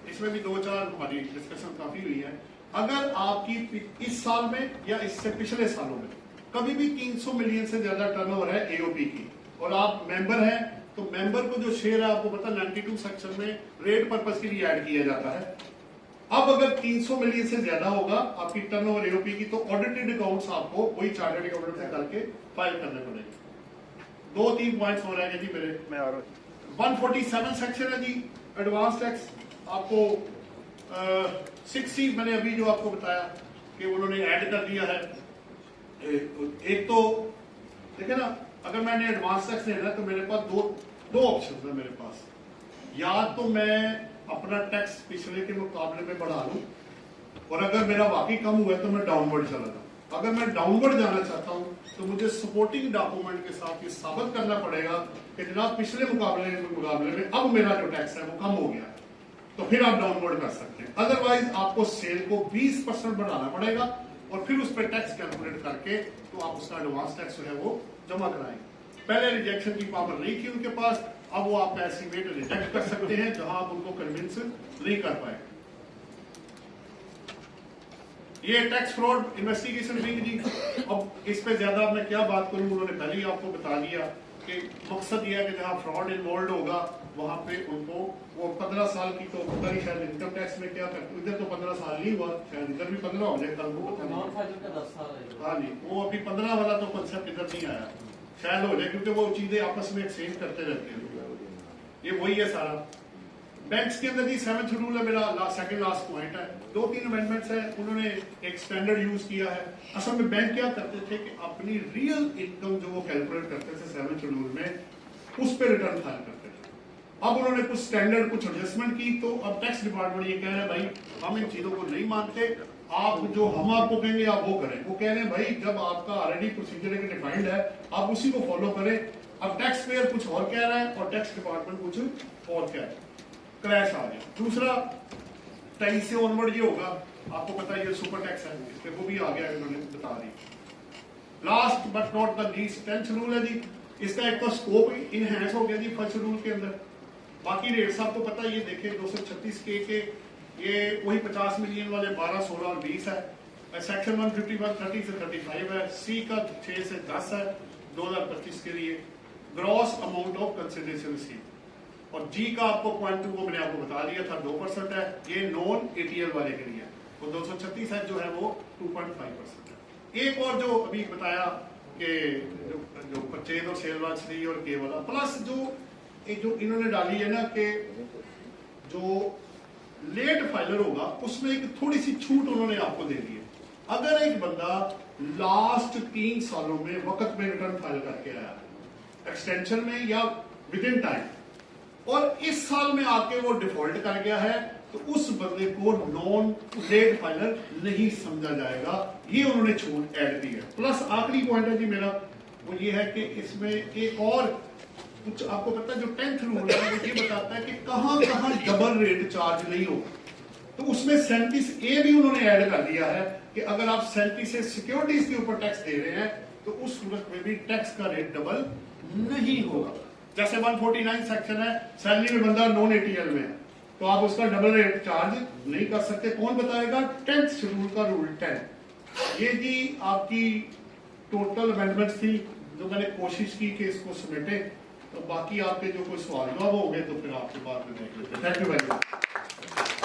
इसमें भी 2-4 हमारी डिस्कशन काफी हुई है। अगर आपकी इस साल में या इससे पिछले सालों में कभी भी 300 मिलियन से ज्यादा टर्नओवर है AOP की और आप मेंबर हैं तो मेंबर को जो शेयर है आपको पता 92 सेक्शन में रेट पर्पस के लिए ऐड किया जाता है। अब अगर 300 मिलियन से ज्यादा होगा आपकी टर्नओवर AOP की तो ऑडिटेड अकाउंट्स आपको वही चार्टर्ड अकाउंटेंट से करके फाइल करने पड़ेंगे। 2-3 पॉइंट्स हो रहे हैं जी मेरे मैं और 147 सेक्शन है जी एडवांस टैक्स आपको 60 मैंने अभी जो आपको बताया कि उन्होंने ऐड कर दिया है। एक तो देखिए ना, अगर मैंने एडवांस टैक्स लेना है तो मेरे पास दो ऑप्शन है मेरे पास, या तो मैं अपना टैक्स पिछले के मुकाबले में बढ़ा लूं और अगर मेरा वाकई कम हुआ है तो मैं डाउनवर्ड चला जाऊं। अगर मैं डाउनवर्ड जाना चाहता हूं तो मुझे सपोर्टिंग डॉक्यूमेंट के साथ ये साबित करना पड़ेगा कि जनाब पिछले मुकाबले में अब मेरा जो टैक्स है वो कम हो गया, तो फिर आप डाउनवर्ड कर सकते हैं। अदरवाइज आपको सेल को 20% बढ़ाना पड़ेगा और फिर उस पर टैक्स कैलकुलेट करके तो आप उसका एडवांस टैक्स जो है वो जमा कराएंगे। पहले रिजेक्शन की पावर नहीं थी उनके पास, अब वो आपका एस्टिमेट रिजेक्ट कर सकते हैं जहां आप उनको कन्विंस नहीं कर पाए। ये टैक्स फ्रॉड इन्वेस्टिगेशन विंग जी, अब इस पे ज्यादा मैं क्या बात करूं, उन्होंने पहले ही आपको बता दिया कि मकसद यह है कि जहां फ्रॉड इन्वॉल्व होगा वहां पे उनको वो 15 साल की तो पता नहीं शायद इनकम टैक्स में क्या करते, इधर तो 15 साल नहीं हुआ, शायद इधर भी 15 हो जाए कल को पता नहीं। हाँ जी, वो अभी 15 वाला तो कॉन्सेप्ट इधर नहीं आया, शायद हो जाए क्योंकि वो चीजें आपस में एक्सचेंज करते रहते हैं। ये वही है सारा। बैंक्स के अंदर जी 7th शेड्यूल है मेरा सेकंड लास्ट पॉइंट है। 2-3 अमेंडमेंट्स है, उन्होंने एक स्टैंडर्ड यूज किया है। असल में बैंक क्या करते थे कि अपनी रियल इनकम जो वो कैलकुलेट करते थे 7th शेड्यूल में उस पर रिटर्न फाइल करते थे। अब उन्होंने कुछ स्टैंडर्ड कुछ एडजस्टमेंट की तो अब टैक्स डिपार्टमेंट ये कह रहे हैं भाई हम इन चीजों को नहीं मानते, आप जो हम आपको कहेंगे आप वो करें। वो कह रहे हैं भाई जब आपका ऑलरेडी प्रोसीजर डिफाइंड है आप उसी को फॉलो करें। अब टैक्स पेयर कुछ और कह रहा है और टैक्स डिपार्टमेंट कुछ और कह रहा है, क्रैश आ गया। दूसरा 23 से ऑनवर्ड ये होगा आपको पता है ये सुपर टैक्स है, इस पे वो भी आ गया, इन्होंने बता दी। Last but not the least 10th rule है जी, इसका एक तो स्कोप इनहेंस हो गया जी फर्स्ट रूल के अंदर। बाकी रेट्स आपको पता है, ये देखें 236 के ये वही 50 मिलियन वाले 12, 16 और 20 है। सेक्शन 151 30 से 35 है, सी का 6 से 10 है 2025 के लिए, gross amount of consideration receive, और जी का आपको पॉइंट 2 को मैंने आपको बता दिया था 2% है, ये नॉन एटीएल वाले के लिए, तो 236 है जो है वो 2.5% है। एक और जो अभी बताया कि जो परचेज और सेल वाला थ्री और के वाला प्लस जो इन्होंने डाली है ना कि जो लेट फाइलर होगा उसमें एक थोड़ी सी छूट उन्होंने आपको दे दी है। अगर एक बंदा लास्ट 3 सालों में वक्त में रिटर्न फाइल करके आया एक्सटेंशन में या विद इन टाइम, और इस साल में आके वो डिफॉल्ट कर गया है, तो उस बंदे को नॉन लेट फाइलर नहीं समझा जाएगा। ये उन्होंने छूट ऐड की है। प्लस आखिरी पॉइंट है जी मेरा, वो ये है कि इसमें एक और कुछ आपको पता है, जो 10th रूल है वो ये बताता है कि कहां कहां डबल रेट चार्ज नहीं हो, तो उसमें 37A भी उन्होंने ऐड कर दिया है कि अगर आप 37 से सिक्योरिटीज के ऊपर टैक्स दे रहे हैं तो उस सूरत में भी टैक्स का रेट डबल नहीं होगा। जैसे 149 सेक्शन है, सैलरी में बंदा नॉन एटीएल में है तो आप उसका डबल रेट चार्ज नहीं कर सकते। कौन बताएगा? 10th शेड्यूल का रूल 10। ये जी आपकी टोटल अमेंडमेंट्स थी जो मैंने कोशिश की कि इसको समेटे, तो बाकी आपके जो कोई सवाल हुआ वो हो गए तो फिर आपके बाद में देख लेते हैं। Thank you very much.